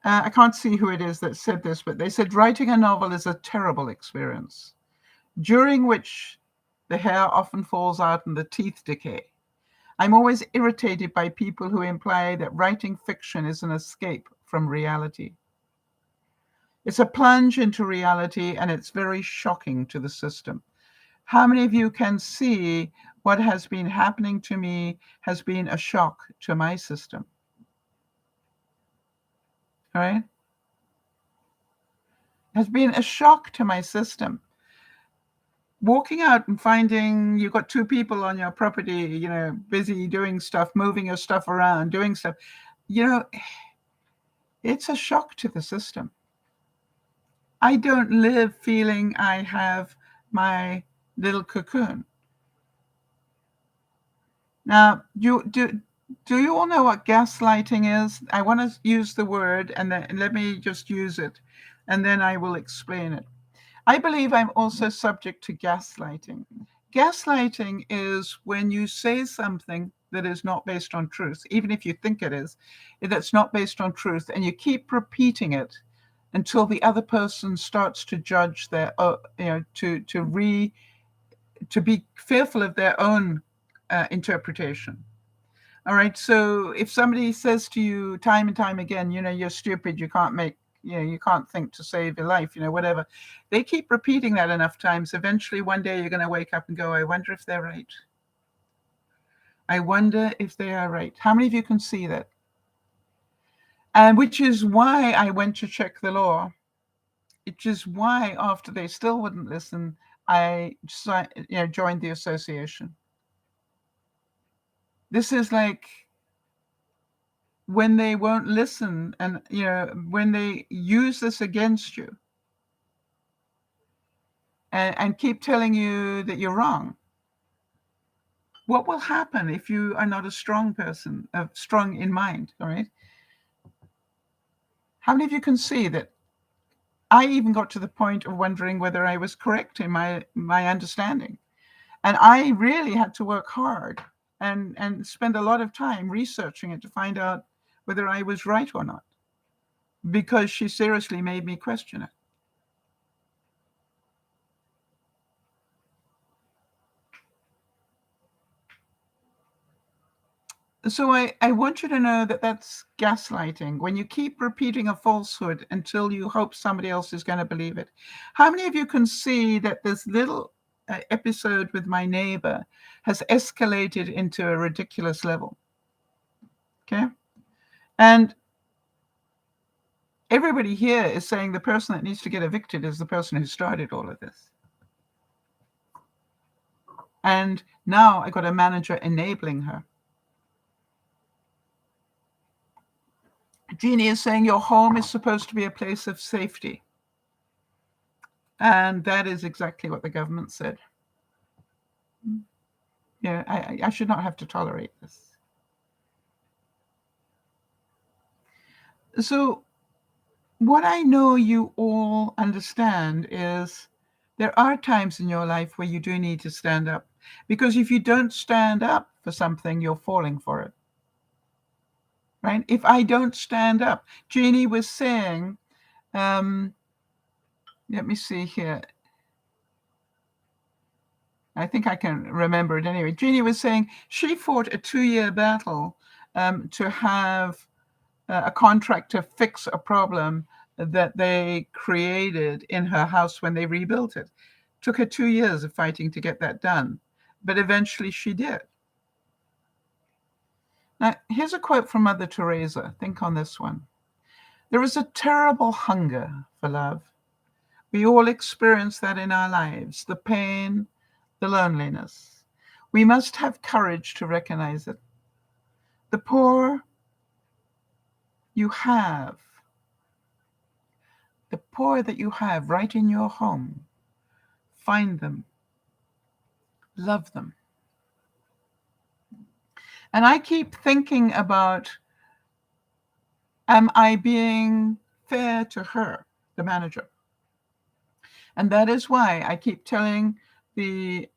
I can't see who it is that said this, but they said writing a novel is a terrible experience, during which the hair often falls out and the teeth decay. I'm always irritated by people who imply that writing fiction is an escape from reality. It's a plunge into reality, and it's very shocking to the system. How many of you can see what has been happening to me has been a shock to my system? All right? Has been a shock to my system. Walking out and finding you've got two people on your property, busy doing stuff, moving your stuff around, doing stuff, it's a shock to the system. I don't live feeling I have my little cocoon. Now, do you all know what gaslighting is? I want to use the word, and then let me just use it, and then I will explain it. I believe I'm also subject to gaslighting. Gaslighting is when you say something that is not based on truth, even if you think it is, that's not based on truth, and you keep repeating it until the other person starts to judge their, to be fearful of their own interpretation. All right. So if somebody says to you time and time again, you're stupid, you can't make, you can't think to save your life, whatever. They keep repeating that enough times. Eventually, one day you're going to wake up and go, I wonder if they're right. I wonder if they are right. How many of you can see that? And which is why I went to check the law. Which is why after they still wouldn't listen, I joined the association. This is like when they won't listen, and when they use this against you and keep telling you that you're wrong. What will happen if you are not a strong person, strong in mind? All right. How many of you can see that I even got to the point of wondering whether I was correct in my understanding, and I really had to work hard and spend a lot of time researching it to find out whether I was right or not, because she seriously made me question it. So I want you to know that that's gaslighting. When you keep repeating a falsehood until you hope somebody else is going to believe it. How many of you can see that this little episode with my neighbor has escalated into a ridiculous level? Okay. And everybody here is saying the person that needs to get evicted is the person who started all of this. And now I got a manager enabling her. Jeannie is saying your home is supposed to be a place of safety. And that is exactly what the government said. Yeah, I should not have to tolerate this. So what I know you all understand is there are times in your life where you do need to stand up. Because if you don't stand up for something, you're falling for it. Right? If I don't stand up, Jeannie was saying, let me see here. I think I can remember it anyway. Jeannie was saying she fought a 2-year battle to have a contractor fix a problem that they created in her house when they rebuilt it. Took her 2 years of fighting to get that done, but eventually she did. Now, here's a quote from Mother Teresa. Think on this one. There is a terrible hunger for love. We all experience that in our lives, the pain, the loneliness. We must have courage to recognize it. The poor you have, the poor that you have right in your home, find them, love them. And I keep thinking about, am I being fair to her, the manager? And that is why I keep telling the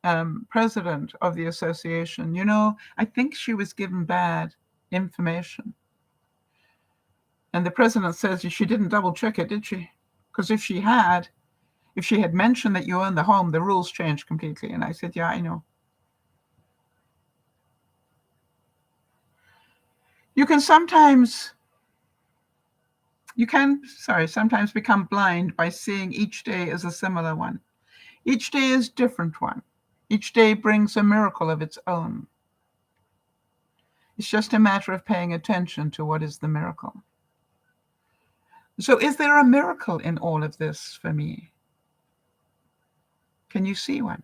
president of the association, I think she was given bad information. And the president says she didn't double check it, did she? Because if she had mentioned that you own the home, the rules changed completely. And I said, yeah, I know. You can sometimes become blind by seeing each day as a similar one. Each day is a different one. Each day brings a miracle of its own. It's just a matter of paying attention to what is the miracle. So is there a miracle in all of this for me? Can you see one?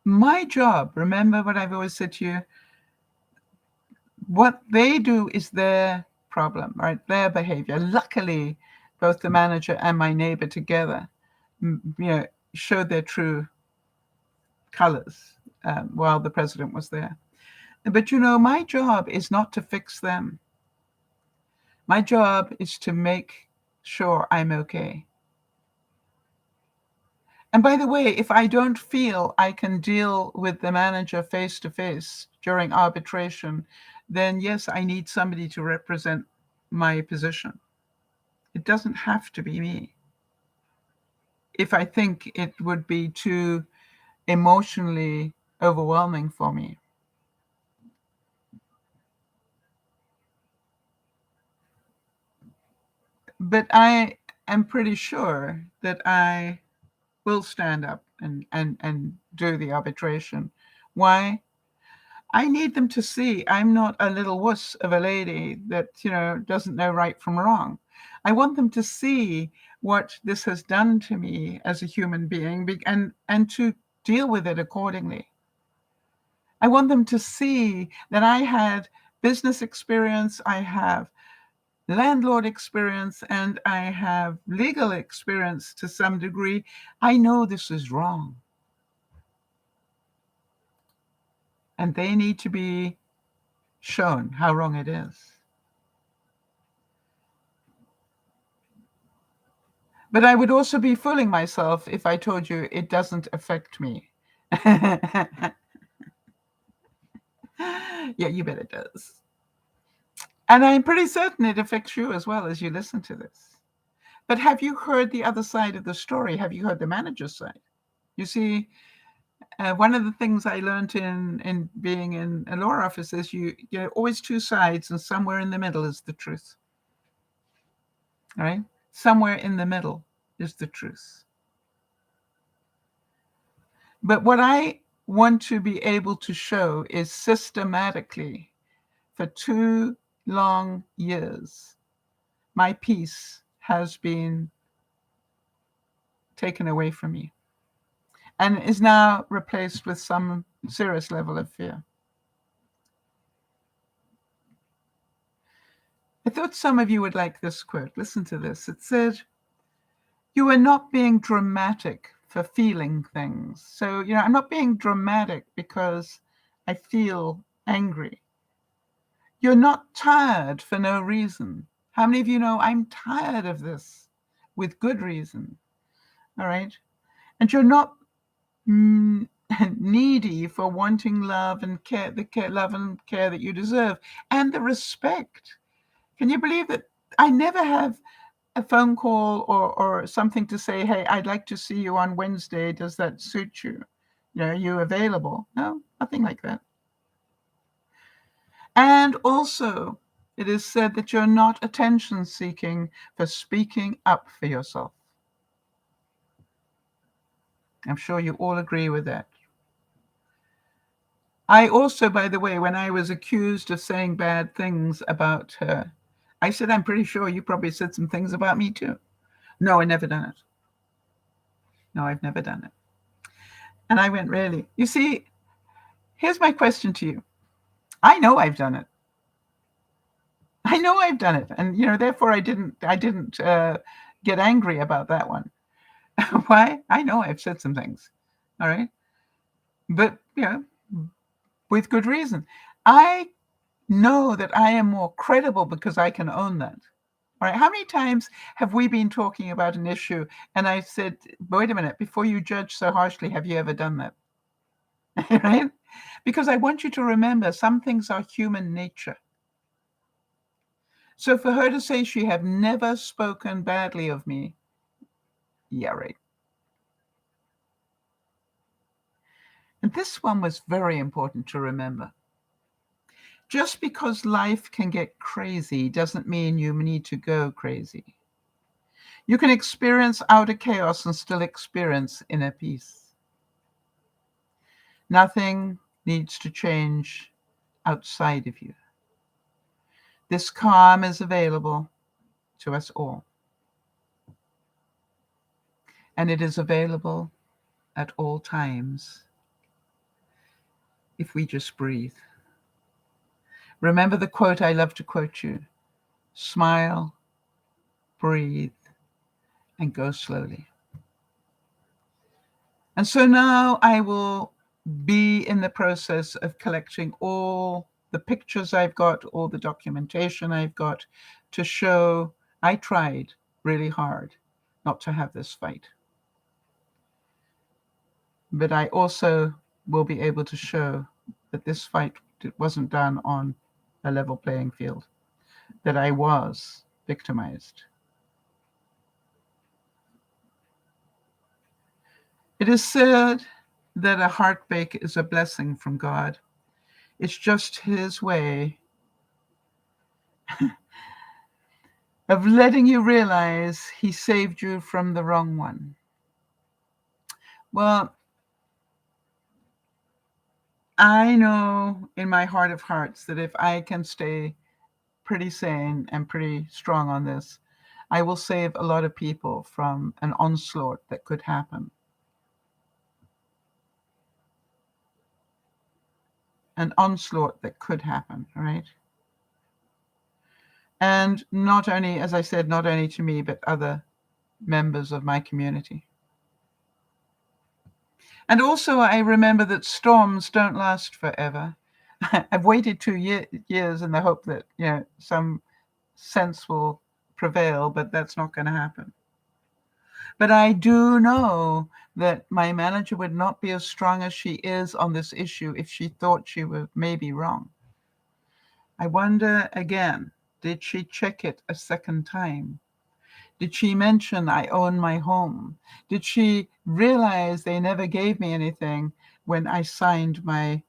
My job, remember what I've always said to you, what they do is their problem, right? Their behavior. Luckily, both the manager and my neighbor together, showed their true colors while the president was there. But my job is not to fix them. My job is to make sure I'm okay. And by the way, if I don't feel I can deal with the manager face to face during arbitration, then yes, I need somebody to represent my position. It doesn't have to be me. If I think it would be too emotionally overwhelming for me. But I am pretty sure that I will stand up and do the arbitration. Why? I need them to see I'm not a little wuss of a lady that, doesn't know right from wrong. I want them to see what this has done to me as a human being and to deal with it accordingly. I want them to see that I had business experience, I have landlord experience, and I have legal experience to some degree. I know this is wrong. And they need to be shown how wrong it is. But I would also be fooling myself if I told you it doesn't affect me. Yeah, you bet it does. And I'm pretty certain it affects you as well as you listen to this. But have you heard the other side of the story? Have you heard the manager's side? You see, one of the things I learned in being in a law office is you're always two sides, and somewhere in the middle is the truth. All right? Somewhere in the middle is the truth. But what I want to be able to show is systematically, for 2 long years, my peace has been taken away from me and is now replaced with some serious level of fear. I thought some of you would like this quote. Listen to this. It said, "You are not being dramatic for feeling things." So, I'm not being dramatic because I feel angry. You're not tired for no reason. How many of you know I'm tired of this with good reason? All right. And you're not needy for wanting love and care, love and care that you deserve, and the respect. Can you believe that I never have a phone call or something to say, hey, I'd like to see you on Wednesday. Does that suit you? Are you available? No, nothing like that. And also, it is said that you're not attention seeking for speaking up for yourself. I'm sure you all agree with that. I also, by the way, when I was accused of saying bad things about her, I said, I'm pretty sure you probably said some things about me too. No, I never done it. No, I've never done it. And I went, really? You see, here's my question to you. I know I've done it. I know I've done it. And, therefore I didn't get angry about that one. Why? I know I've said some things. All right. But, with good reason. I know that I am more credible because I can own that. All right. How many times have we been talking about an issue and I said, wait a minute, before you judge so harshly, have you ever done that? Right? Because I want you to remember some things are human nature. So for her to say she have never spoken badly of me, yeah, right. And this one was very important to remember. Just because life can get crazy doesn't mean you need to go crazy. You can experience outer chaos and still experience inner peace. Nothing needs to change outside of you. This calm is available to us all. And it is available at all times if we just breathe. Remember the quote I love to quote you: smile, breathe, and go slowly. And so now I will be in the process of collecting all the pictures I've got, all the documentation I've got to show I tried really hard not to have this fight. But I also will be able to show that this fight wasn't done on a level playing field, that I was victimized. It is said that a heartbreak is a blessing from God. It's just his way of letting you realize he saved you from the wrong one. Well, I know in my heart of hearts that if I can stay pretty sane and pretty strong on this, I will save a lot of people from an onslaught that could happen. An onslaught that could happen, right? And not only, as I said, not only to me, but other members of my community. And also, I remember that storms don't last forever. I've waited 2 years in the hope that, some sense will prevail, but that's not going to happen. But I do know that my manager would not be as strong as she is on this issue if she thought she was maybe wrong. I wonder again, did she check it a second time? Did she mention I own my home? Did she realize they never gave me anything when I signed my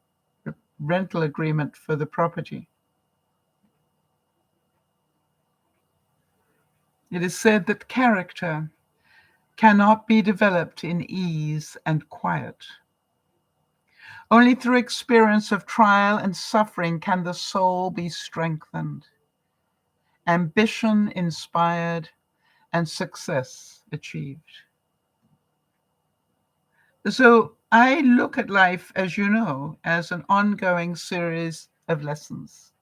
rental agreement for the property? It is said that character cannot be developed in ease and quiet. Only through experience of trial and suffering can the soul be strengthened, ambition inspired, and success achieved. So I look at life, as you know, as an ongoing series of lessons.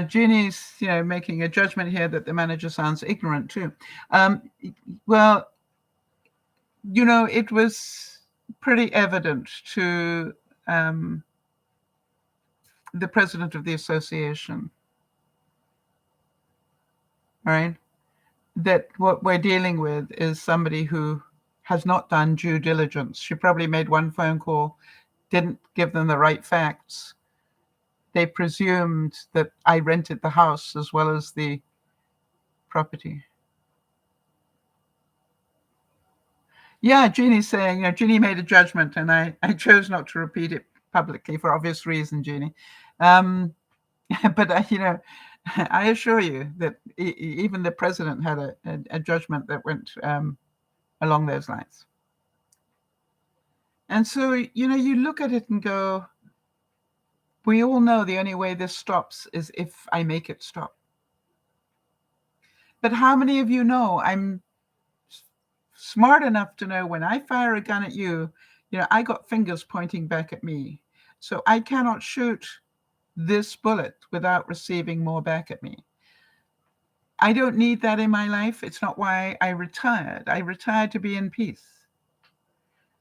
Jeannie's, making a judgment here that the manager sounds ignorant too. Well, it was pretty evident to the president of the association, right, that what we're dealing with is somebody who has not done due diligence. She probably made one phone call, didn't give them the right facts. They presumed that I rented the house as well as the property. Yeah, Jeannie's saying, Jeannie made a judgment, and I chose not to repeat it publicly for obvious reason, Jeannie. But I assure you that even the president had a judgment that went along those lines. And so, you look at it and go, we all know the only way this stops is if I make it stop. But how many of you know I'm smart enough to know when I fire a gun at you, I got fingers pointing back at me. So I cannot shoot this bullet without receiving more back at me. I don't need that in my life. It's not why I retired. I retired to be in peace.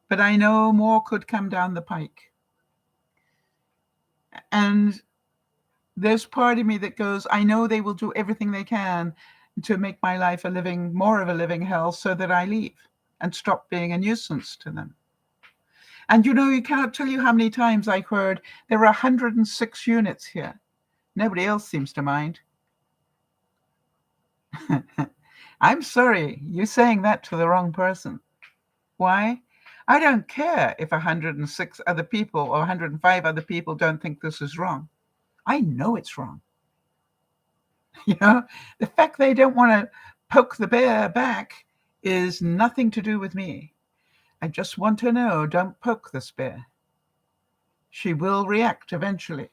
But I know more could come down the pike. And there's part of me that goes, I know they will do everything they can to make my life more of a living hell so that I leave and stop being a nuisance to them. And you cannot tell you how many times I heard there are 106 units here. Nobody else seems to mind. I'm sorry, you're saying that to the wrong person. Why? I don't care if 106 other people or 105 other people don't think this is wrong. I know it's wrong. The fact they don't want to poke the bear back is nothing to do with me. I just want to know, don't poke this bear. She will react eventually.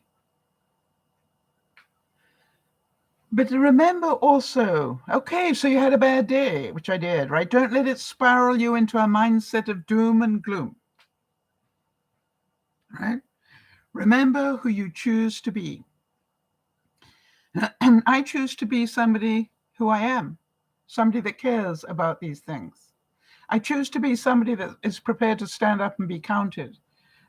But remember also, okay, so you had a bad day, which I did, right? Don't let it spiral you into a mindset of doom and gloom, right? Remember who you choose to be. I choose to be somebody who I am, somebody that cares about these things. I choose to be somebody that is prepared to stand up and be counted.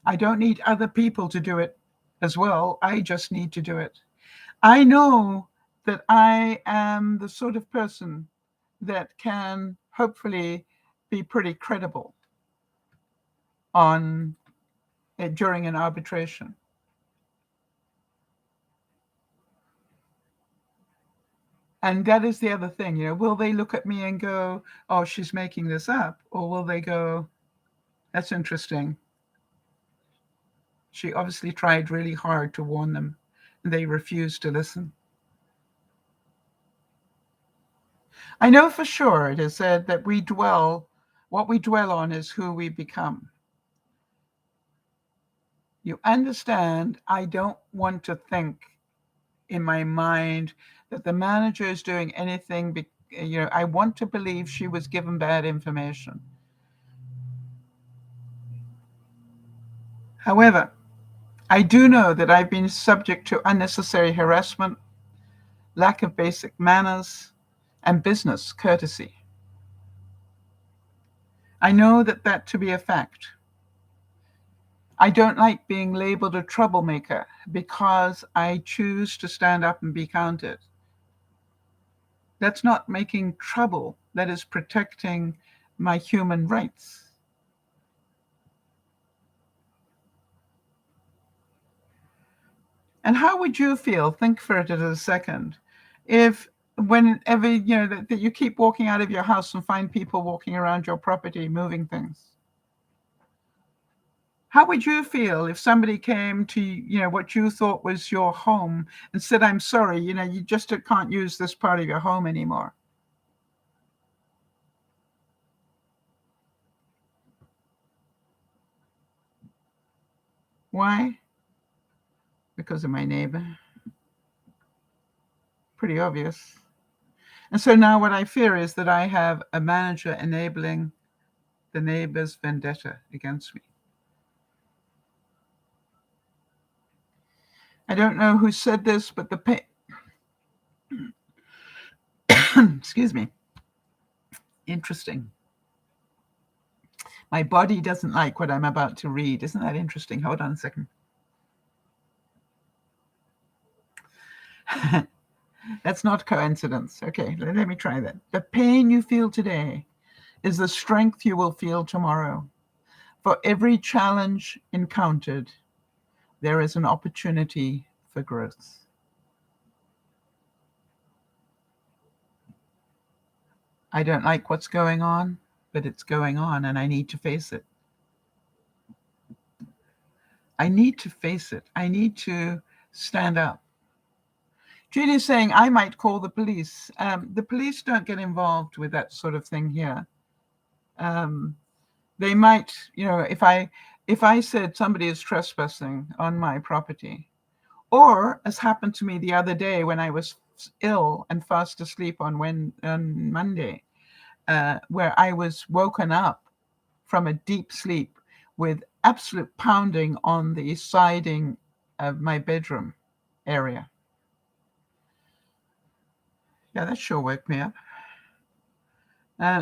I don't need other people to do it as well. I just need to do it. I know that I am the sort of person that can hopefully be pretty credible during an arbitration. And that is the other thing, will they look at me and go, oh, she's making this up? Or will they go, that's interesting. She obviously tried really hard to warn them, and they refused to listen. I know for sure it is said that what we dwell on is who we become. You understand, I don't want to think in my mind that the manager is doing anything. I want to believe she was given bad information. However, I do know that I've been subject to unnecessary harassment, lack of basic manners, and business courtesy. I know that to be a fact. I don't like being labeled a troublemaker because I choose to stand up and be counted. That's not making trouble. That is protecting my human rights. And how would you feel? Think for it a second. If whenever, that you keep walking out of your house and find people walking around your property, moving things. How would you feel if somebody came to, what you thought was your home and said, I'm sorry, you just can't use this part of your home anymore? Why? Because of my neighbor. Pretty obvious. And so now what I fear is that I have a manager enabling the neighbor's vendetta against me. I don't know who said this, but the pain, excuse me, interesting. My body doesn't like what I'm about to read. Isn't that interesting? Hold on a second. That's not coincidence. Okay, let me try that. The pain you feel today is the strength you will feel tomorrow. For every challenge encountered, there is an opportunity for growth. I don't like what's going on, but it's going on and I need to face it. I need to face it. I need to stand up. Judy's saying I might call the police. The police don't get involved with that sort of thing here. They might, if I said somebody is trespassing on my property, or as happened to me the other day when I was ill and fast asleep on Monday, where I was woken up from a deep sleep with absolute pounding on the siding of my bedroom area. Yeah, that sure woke me up.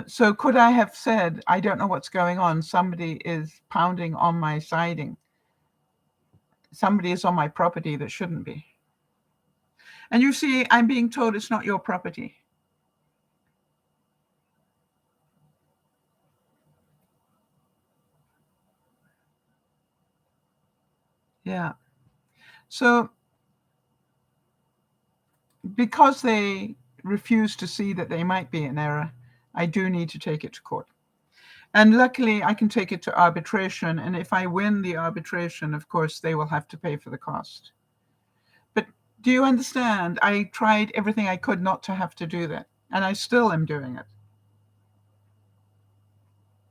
So could I have said, I don't know what's going on. Somebody is pounding on my siding. Somebody is on my property that shouldn't be. And you see, I'm being told it's not your property. Yeah. So because they refuse to see that they might be in error, I do need to take it to court. And luckily, I can take it to arbitration. And if I win the arbitration, of course, they will have to pay for the cost. But do you understand? I tried everything I could not to have to do that. And I still am doing it.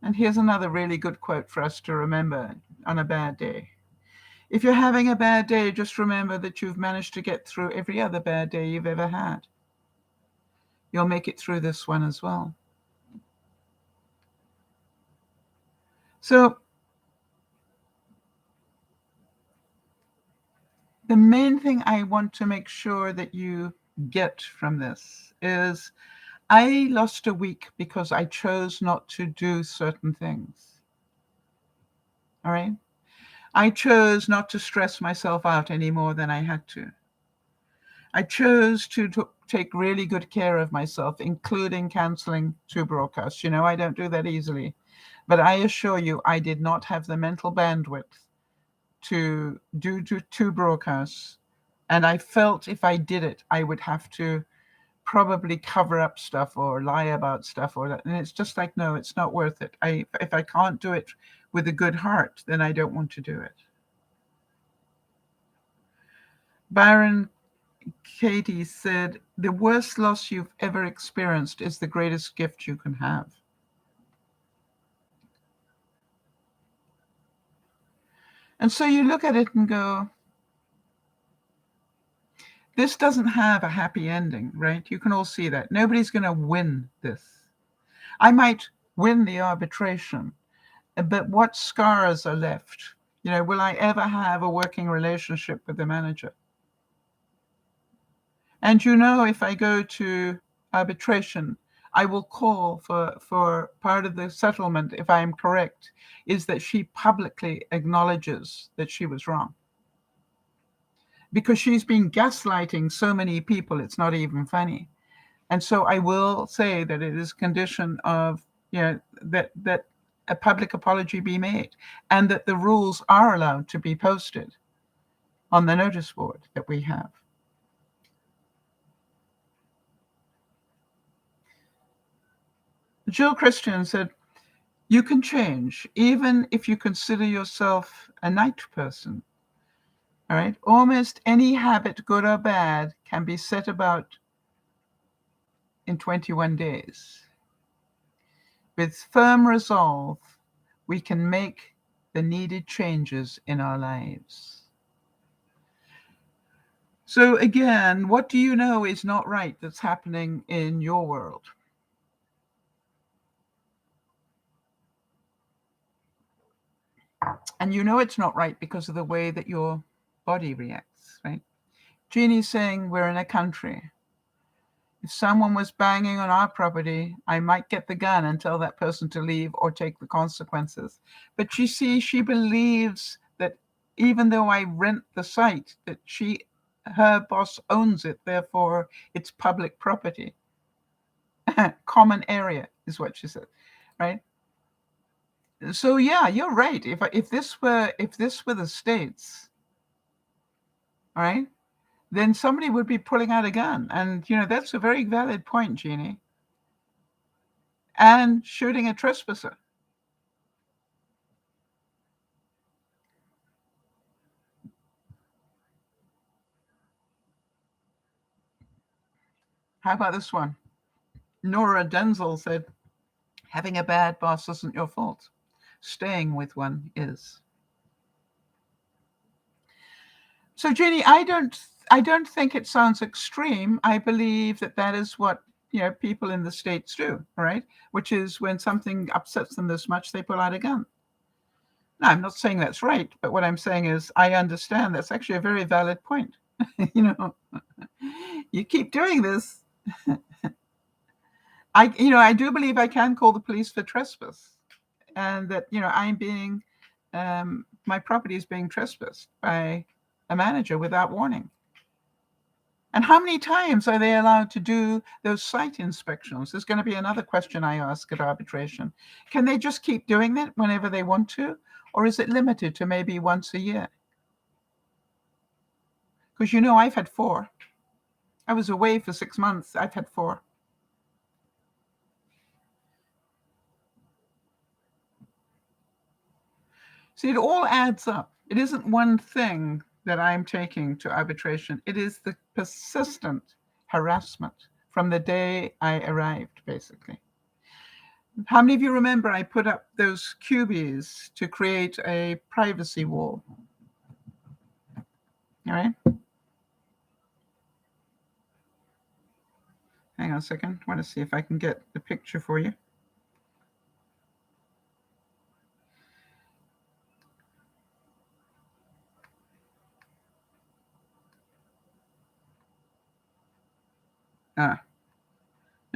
And here's another really good quote for us to remember on a bad day. If you're having a bad day, just remember that you've managed to get through every other bad day you've ever had. You'll make it through this one as well. So the main thing I want to make sure that you get from this is I lost a week because I chose not to do certain things. All right? I chose not to stress myself out any more than I had to. I chose to take really good care of myself, including canceling 2 broadcasts. I don't do that easily. But I assure you, I did not have the mental bandwidth to do 2 broadcasts. And I felt if I did it, I would have to probably cover up stuff or lie about stuff or that. And it's just like, no, it's not worth it. If I can't do it with a good heart, then I don't want to do it. Byron Katie said, the worst loss you've ever experienced is the greatest gift you can have. And so you look at it and go, this doesn't have a happy ending, right? You can all see that. Nobody's going to win this. I might win the arbitration, but what scars are left? Will I ever have a working relationship with the manager? And if I go to arbitration, I will call for part of the settlement, if I am correct, is that she publicly acknowledges that she was wrong. Because she's been gaslighting so many people, it's not even funny. And so I will say that it is a condition of, that a public apology be made and that the rules are allowed to be posted. on the notice board that we have. Jill Christian said, you can change even if you consider yourself a night person. All right. Almost any habit, good or bad, can be set about in 21 days. With firm resolve, we can make the needed changes in our lives. So again, what do you know is not right that's happening in your world? And you know it's not right because of the way that your body reacts, right? Jeannie's saying we're in a country. If someone was banging on our property, I might get the gun and tell that person to leave or take the consequences. But you see, she believes that even though I rent the site, that her boss owns it, therefore it's public property. Common area is what she said, right? So yeah, you're right. If this were the States, all right, then somebody would be pulling out a gun, and that's a very valid point, Jeannie. And shooting a trespasser. How about this one? Nora Denzel said, having a bad boss isn't your fault. Staying with one is. So, Jeannie, I don't think it sounds extreme. I believe that is what people in the States do, right? Which is when something upsets them this much, they pull out a gun. Now, I'm not saying that's right, but what I'm saying is I understand that's actually a very valid point. You keep doing this. I do believe I can call the police for trespass, and that I'm being my property is being trespassed by a manager without warning. And how many times are they allowed to do those site inspections? There's going to be another question I ask at arbitration. Can they just keep doing that whenever they want to, or is it limited to maybe once a year? Because I've had 4. I was away for 6 months. I've had 4. See, it all adds up. It isn't one thing that I'm taking to arbitration. It is the persistent harassment from the day I arrived, basically. How many of you remember I put up those cubies to create a privacy wall? All right. Hang on a second. I want to see if I can get the picture for you.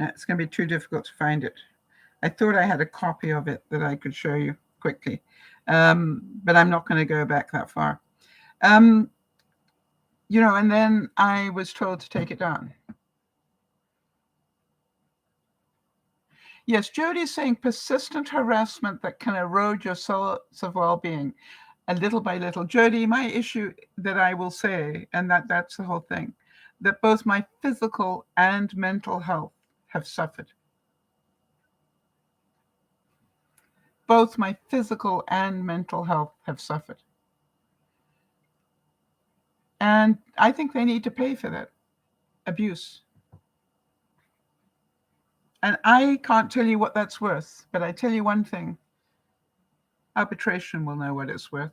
It's going to be too difficult to find it. I thought I had a copy of it that I could show you quickly, but I'm not going to go back that far. And then I was told to take it down. Yes, Jody's saying persistent harassment that can erode your sense of well-being little by little. Jody, my issue that I will say, and that's the whole thing, that both my physical and mental health have suffered. Both my physical and mental health have suffered. And I think they need to pay for that abuse. And I can't tell you what that's worth, but I tell you one thing. Arbitration will know what it's worth.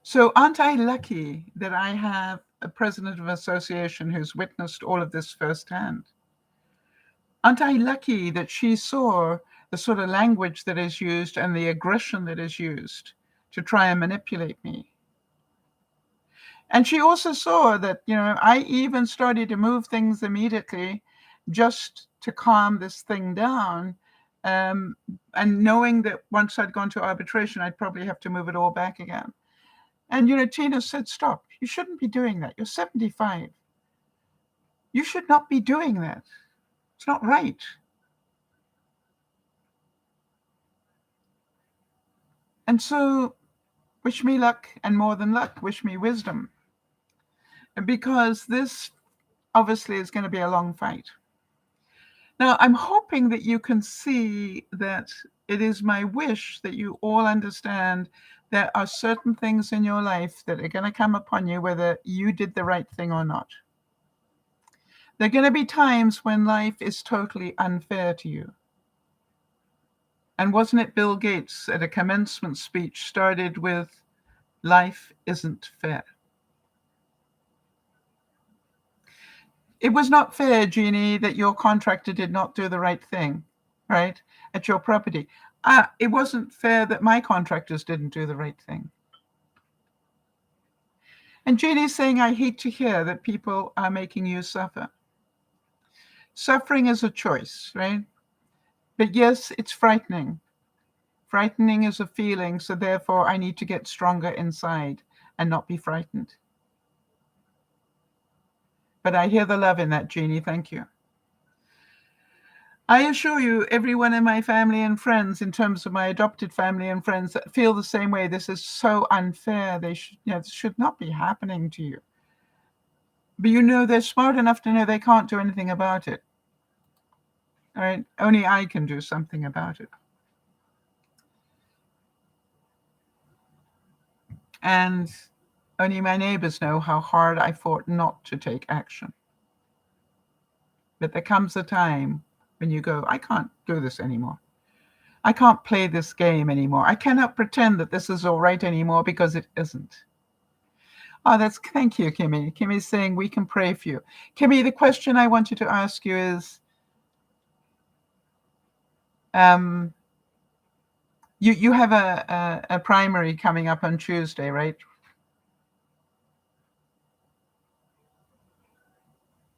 So aren't I lucky that I have a president of an association who's witnessed all of this firsthand? Aren't I lucky that she saw the sort of language that is used and the aggression that is used to try and manipulate me? And she also saw that, I even started to move things immediately just to calm this thing down. And knowing that once I'd gone to arbitration, I'd probably have to move it all back again. And, Tina said, stop. You shouldn't be doing that. You're 75. You should not be doing that. It's not right. And so Wish me luck, and more than luck, wish me wisdom. Because this obviously is going to be a long fight. Now, I'm hoping that you can see that it is my wish that you all understand there are certain things in your life that are going to come upon you whether you did the right thing or not. There are going to be times when life is totally unfair to you. And wasn't it Bill Gates at a commencement speech started with, "Life isn't fair"? It was not fair, Jeannie, that your contractor did not do the right thing, right, at your property. It wasn't fair that my contractors didn't do the right thing. And Jeannie's saying, I hate to hear that people are making you suffer. Suffering is a choice, right? But yes, it's frightening. Frightening is a feeling, so therefore I need to get stronger inside and not be frightened. But I hear the love in that, Jeannie. Thank you. I assure you, everyone in my family and friends, in terms of my adopted family and friends, that feel the same way. This is so unfair. This should not be happening to you. But they're smart enough to know they can't do anything about it. All right? Only I can do something about it. And only my neighbors know how hard I fought not to take action. But there comes a time when you go, I can't do this anymore. I can't play this game anymore. I cannot pretend that this is all right anymore because it isn't. Oh, thank you, Kimmy. Kimmy's saying we can pray for you. Kimmy, the question I wanted to ask you is, you have a primary coming up on Tuesday, right?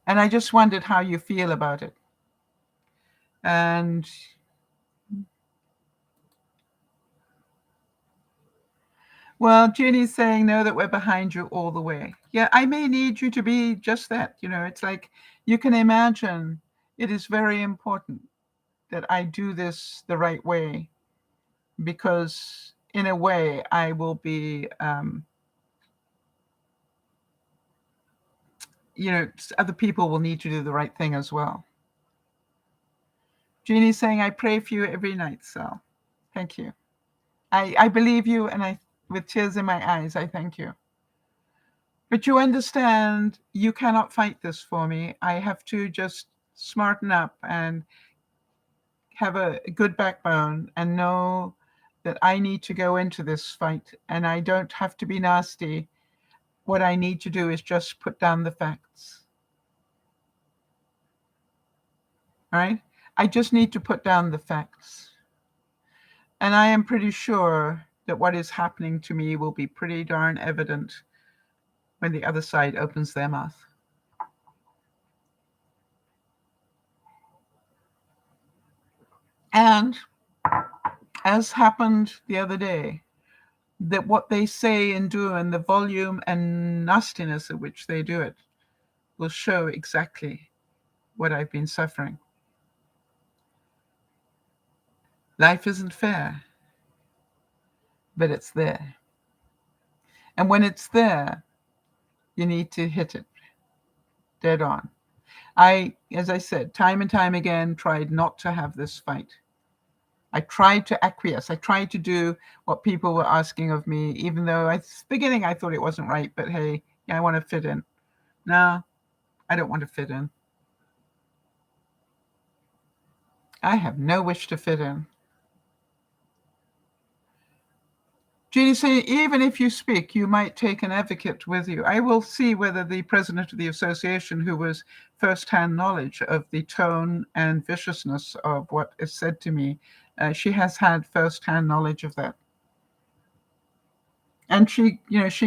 And I just wondered how you feel about it. And well, Jeannie's saying, know that we're behind you all the way. Yeah, I may need you to be just that. It's like you can imagine it is very important that I do this the right way, because in a way I will be, other people will need to do the right thing as well. Jeannie's saying, I pray for you every night, Sal. Thank you. I believe you, and with tears in my eyes, I thank you. But you understand, you cannot fight this for me. I have to just smarten up and have a good backbone and know that I need to go into this fight, and I don't have to be nasty. What I need to do is just put down the facts. All right? I just need to put down the facts. And I am pretty sure that what is happening to me will be pretty darn evident when the other side opens their mouth. And as happened the other day, that what they say and do and the volume and nastiness at which they do it will show exactly what I've been suffering. Life isn't fair, but it's there. And when it's there, you need to hit it dead on. As I said, time and time again, tried not to have this fight. I tried to acquiesce. I tried to do what people were asking of me, even though at the beginning I thought it wasn't right, but hey, I want to fit in. No, I don't want to fit in. I have no wish to fit in. Jeannie saying, even if you speak, you might take an advocate with you. I will see whether the president of the association, who was first-hand knowledge of the tone and viciousness of what is said to me, she has had first-hand knowledge of that. And she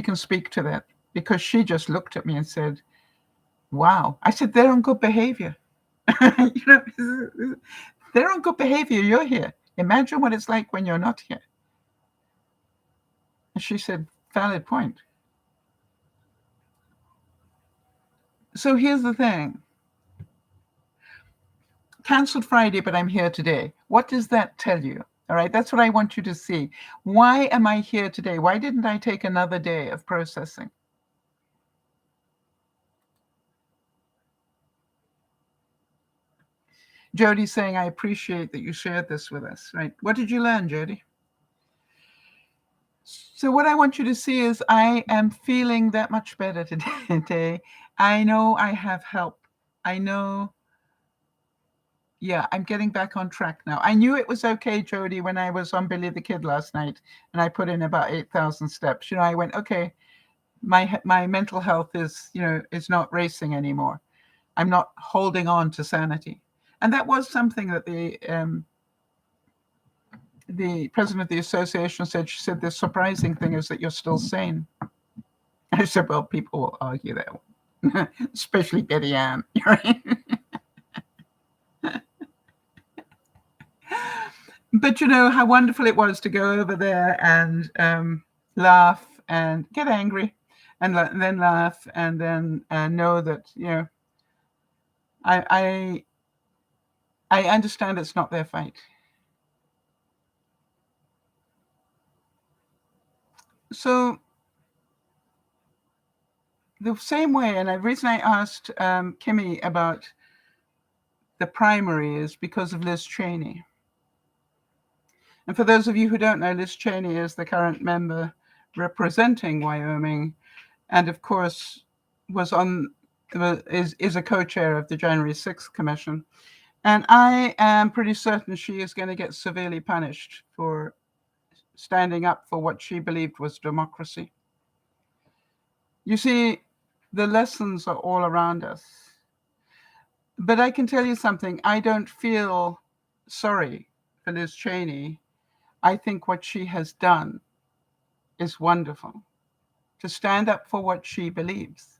can speak to that, because she just looked at me and said, wow. I said, they're on good behavior. They're on good behavior. You're here. Imagine what it's like when you're not here. And she said, valid point. So here's the thing. Cancelled Friday, but I'm here today. What does that tell you? All right, that's what I want you to see. Why am I here today? Why didn't I take another day of processing? Jody's saying, I appreciate that you shared this with us, right? What did you learn, Jody? So what I want you to see is I am feeling that much better today. I know I have help. I know, yeah, I'm getting back on track now. I knew it was okay, Jody, when I was on Billy the Kid last night and I put in about 8,000 steps. I went, okay, my mental health is not racing anymore. I'm not holding on to sanity. And that was something that the president of the association said. She said, the surprising thing is that you're still sane. I said, well, people will argue that, especially Betty Ann. Right? But how wonderful it was to go over there and laugh and get angry and then laugh and then know that, I understand it's not their fight. So the same way, and the reason I asked Kimmy about the primary is because of Liz Cheney. And for those of you who don't know, Liz Cheney is the current member representing Wyoming, and of course is a co-chair of the January 6th Commission. And I am pretty certain she is going to get severely punished for standing up for what she believed was democracy. You see, the lessons are all around us. But I can tell you something. I don't feel sorry for Liz Cheney. I think what she has done is wonderful, to stand up for what she believes.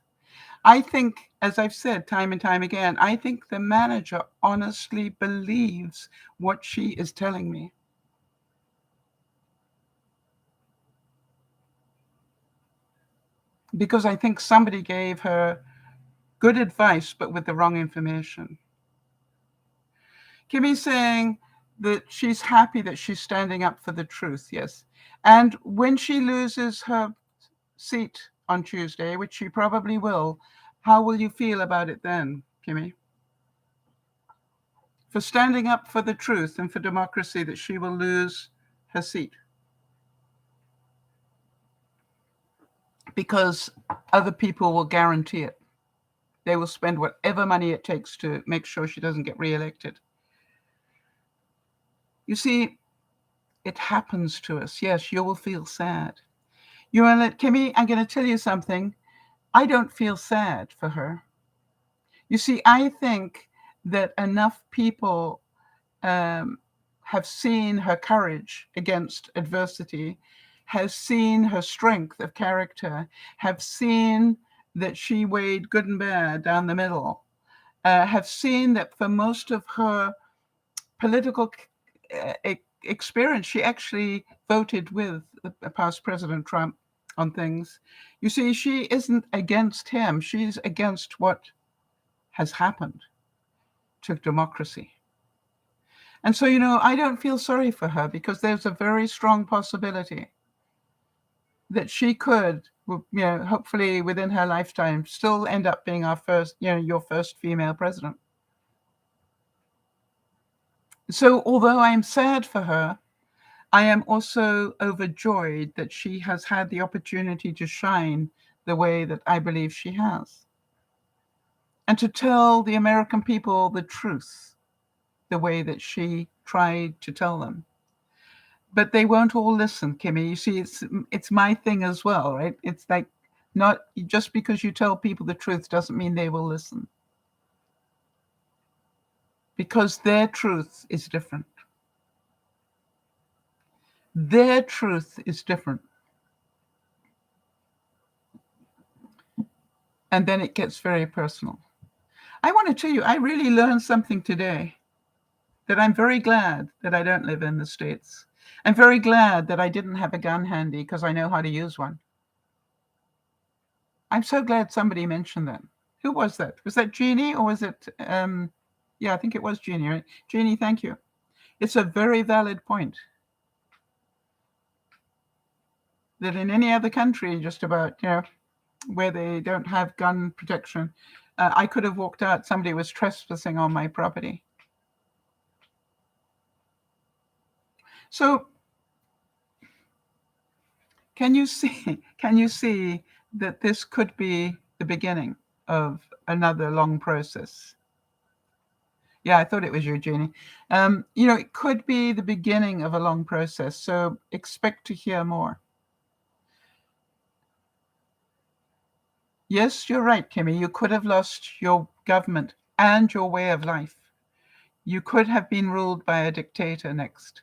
I think, as I've said time and time again, I think the manager honestly believes what she is telling me. Because I think somebody gave her good advice, but with the wrong information. Kimmy's saying that she's happy that she's standing up for the truth, yes. And when she loses her seat on Tuesday, which she probably will, how will you feel about it then, Kimmy? For standing up for the truth and for democracy, that she will lose her seat. Because other people will guarantee it. They will spend whatever money it takes to make sure she doesn't get reelected. You see, it happens to us. Yes, you will feel sad. Kimmy, I'm going to tell you something. I don't feel sad for her. You see, I think that enough people have seen her courage against adversity, have seen her strength of character, have seen that she weighed good and bad down the middle, have seen that for most of her political experience, she actually voted with the past President Trump on things. You see, she isn't against him. She's against what has happened to democracy. And so, I don't feel sorry for her, because there's a very strong possibility that she could, hopefully within her lifetime, still end up being our first, your first female president. So although I'm sad for her, I am also overjoyed that she has had the opportunity to shine the way that I believe she has, and to tell the American people the truth the way that she tried to tell them. But they won't all listen, Kimmy. You see, it's my thing as well, right? It's like, not just because you tell people the truth doesn't mean they will listen, because their truth is different. Their truth is different. And then it gets very personal. I want to tell you, I really learned something today, that I'm very glad that I don't live in the States. I'm very glad that I didn't have a gun handy, because I know how to use one. I'm so glad somebody mentioned that. Who was that? Was that Jeannie, or was it? Yeah, I think it was Jeannie, right? Jeannie, thank you. It's a very valid point. that in any other country, just about, where they don't have gun protection, I could have walked out. Somebody was trespassing on my property. So can you see that this could be the beginning of another long process? Yeah, I thought it was you, Jeannie. It could be the beginning of a long process, so expect to hear more. Yes, you're right, Kimmy. You could have lost your government and your way of life. You could have been ruled by a dictator next.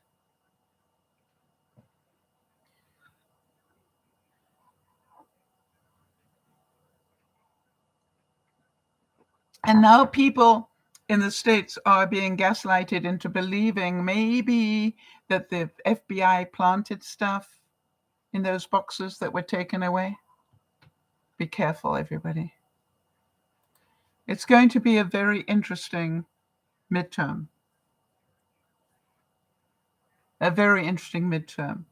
And now people in the States are being gaslighted into believing maybe that the FBI planted stuff in those boxes that were taken away. Be careful, everybody. It's going to be a very interesting midterm. A very interesting midterm.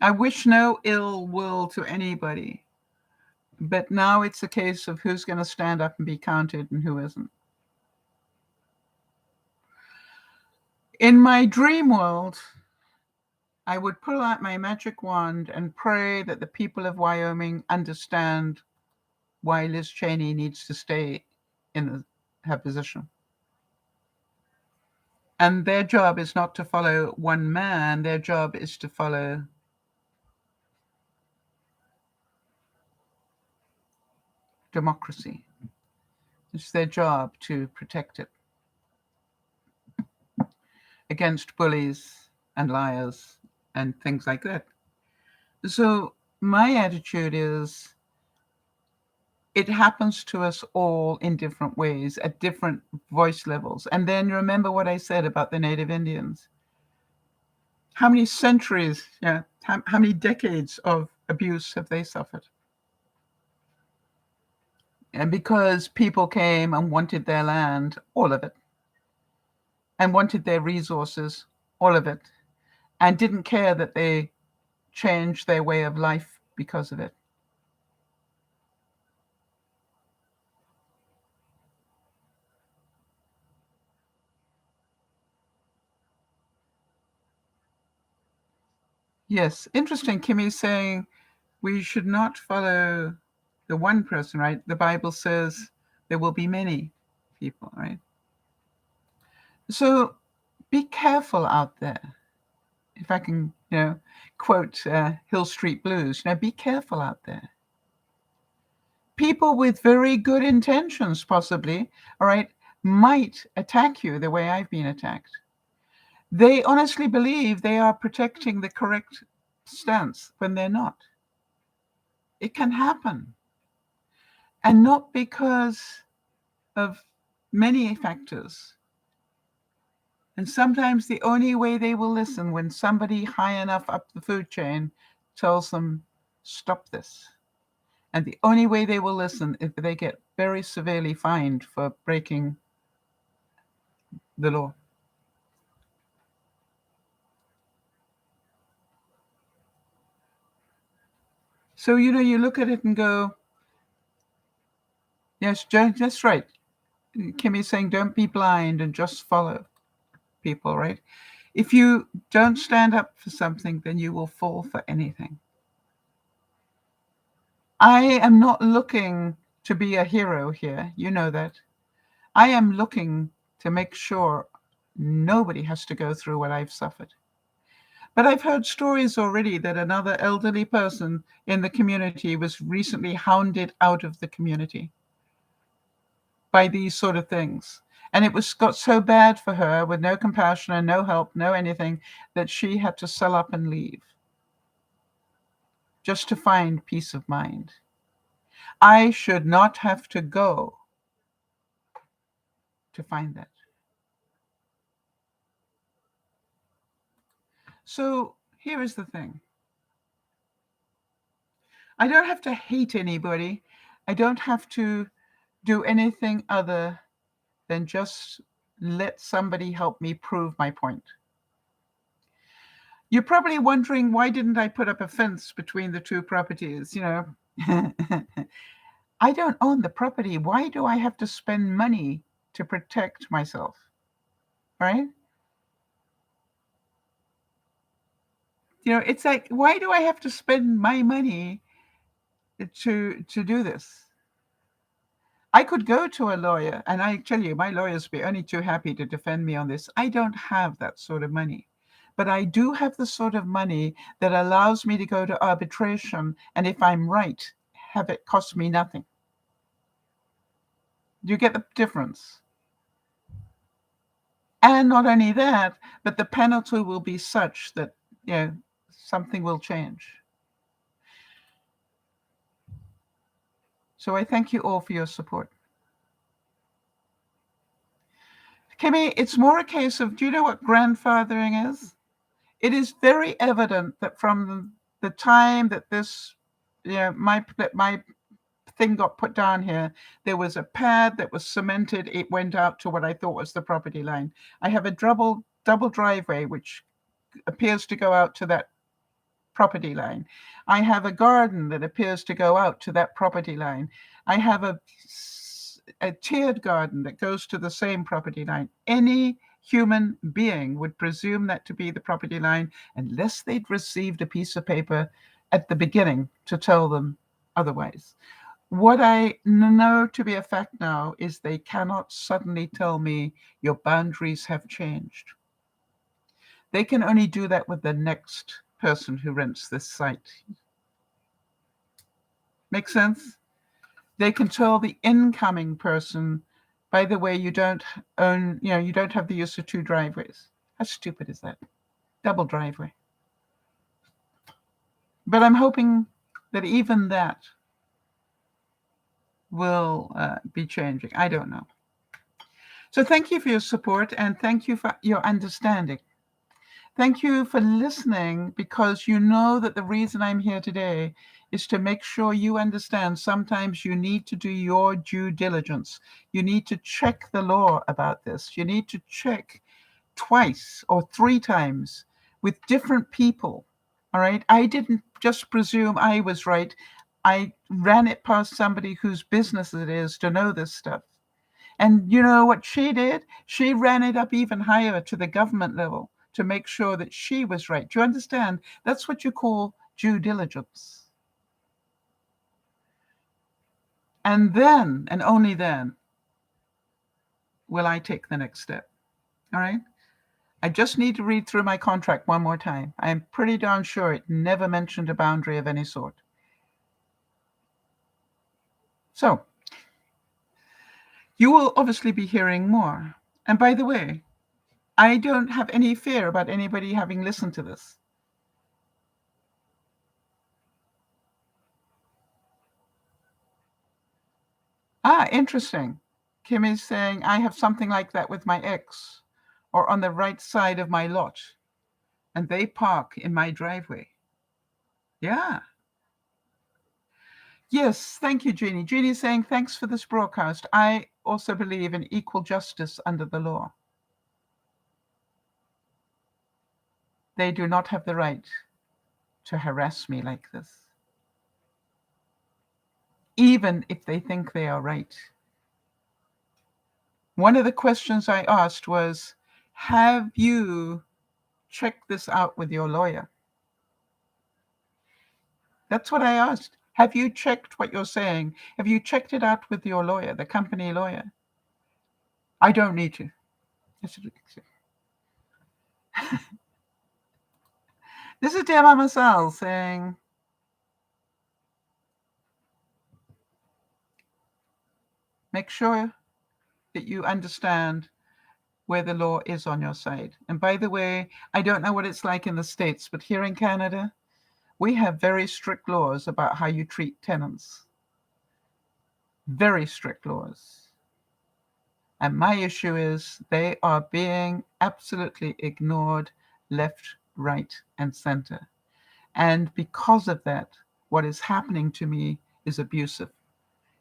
I wish no ill will to anybody, but now it's a case of who's going to stand up and be counted and who isn't. In my dream world, I would pull out my magic wand and pray that the people of Wyoming understand why Liz Cheney needs to stay in her position. And their job is not to follow one man. Their job is to follow democracy. It's their job to protect it against bullies and liars and things like that. So my attitude is, it happens to us all in different ways at different voice levels. And then remember what I said about the Native Indians. How many centuries, how many decades of abuse have they suffered? And because people came and wanted their land, all of it, and wanted their resources, all of it, and didn't care that they changed their way of life because of it. Yes, interesting. Kimmy's saying we should not follow the one person, right? The Bible says there will be many people, right? So be careful out there. If I can, quote Hill Street Blues, be careful out there. People with very good intentions, possibly, all right, might attack you the way I've been attacked. They honestly believe they are protecting the correct stance when they're not. It can happen. And not because of many factors. And sometimes the only way they will listen when somebody high enough up the food chain tells them, stop this. And the only way they will listen is if they get very severely fined for breaking the law. So, you look at it and go, yes, that's right. Kimmy's saying, don't be blind and just follow people, right? If you don't stand up for something, then you will fall for anything. I am not looking to be a hero here. You know that. I am looking to make sure nobody has to go through what I've suffered. But I've heard stories already that another elderly person in the community was recently hounded out of the community by these sort of things. And it got so bad for her, with no compassion and no help, no anything, that she had to sell up and leave just to find peace of mind. I should not have to go to find that. So here is the thing. I don't have to hate anybody. I don't have to do anything other than just let somebody help me prove my point. You're probably wondering, why didn't I put up a fence between the two properties? I don't own the property. Why do I have to spend money to protect myself? Right? It's like, why do I have to spend my money to do this? I could go to a lawyer, and I tell you, my lawyers would be only too happy to defend me on this. I don't have that sort of money. But I do have the sort of money that allows me to go to arbitration, and if I'm right, have it cost me nothing. Do you get the difference? And not only that, but the penalty will be such that something will change. So I thank you all for your support. Kimmy, it's more a case of, do you know what grandfathering is? It is very evident that from the time that this, my thing got put down here, there was a pad that was cemented. It went out to what I thought was the property line. I have a double driveway, which appears to go out to that property line. I have a garden that appears to go out to that property line. I have a tiered garden that goes to the same property line. Any human being would presume that to be the property line unless they'd received a piece of paper at the beginning to tell them otherwise. What I know to be a fact now is they cannot suddenly tell me your boundaries have changed. They can only do that with the next person who rents this site. Make sense? They can tell the incoming person, by the way, you don't have the use of two driveways. How stupid is that? Double driveway. But I'm hoping that even that will be changing. I don't know. So thank you for your support, and thank you for your understanding. Thank you for listening, because you know that the reason I'm here today is to make sure you understand sometimes you need to do your due diligence. You need to check the law about this. You need to check twice or three times with different people. All right. I didn't just presume I was right. I ran it past somebody whose business it is to know this stuff. And you know what she did? She ran it up even higher to the government level to make sure that she was right. Do you understand? That's what you call due diligence. And then, and only then, will I take the next step. All right? I just need to read through my contract one more time. I am pretty darn sure it never mentioned a boundary of any sort. So, you will obviously be hearing more. And by the way, I don't have any fear about anybody having listened to this. Interesting. Kim is saying, I have something like that with my ex, or on the right side of my lot, and they park in my driveway. Yeah. Yes, thank you, Jeannie. Jeannie is saying, thanks for this broadcast. I also believe in equal justice under the law. They do not have the right to harass me like this, even if they think they are right. One of the questions I asked was, have you checked this out with your lawyer? That's what I asked. Have you checked what you're saying? Have you checked it out with your lawyer, the company lawyer? I don't need to. This is DearMamaSal saying, make sure that you understand where the law is on your side. And by the way, I don't know what it's like in the States, but here in Canada, we have very strict laws about how you treat tenants. Very strict laws. And my issue is they are being absolutely ignored left, right, and center. And because of that, what is happening to me is abusive.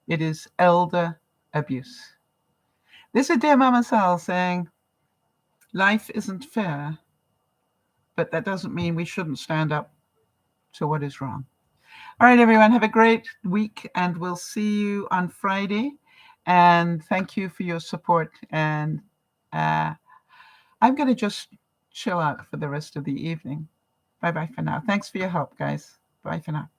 It is elder abuse. This is DearMamaSal saying, life isn't fair, but that doesn't mean we shouldn't stand up to what is wrong. All right, everyone, have a great week, and we'll see you on Friday. And thank you for your support. And I'm going to just chill out for the rest of the evening. Bye-bye for now. Thanks for your help, guys. Bye for now.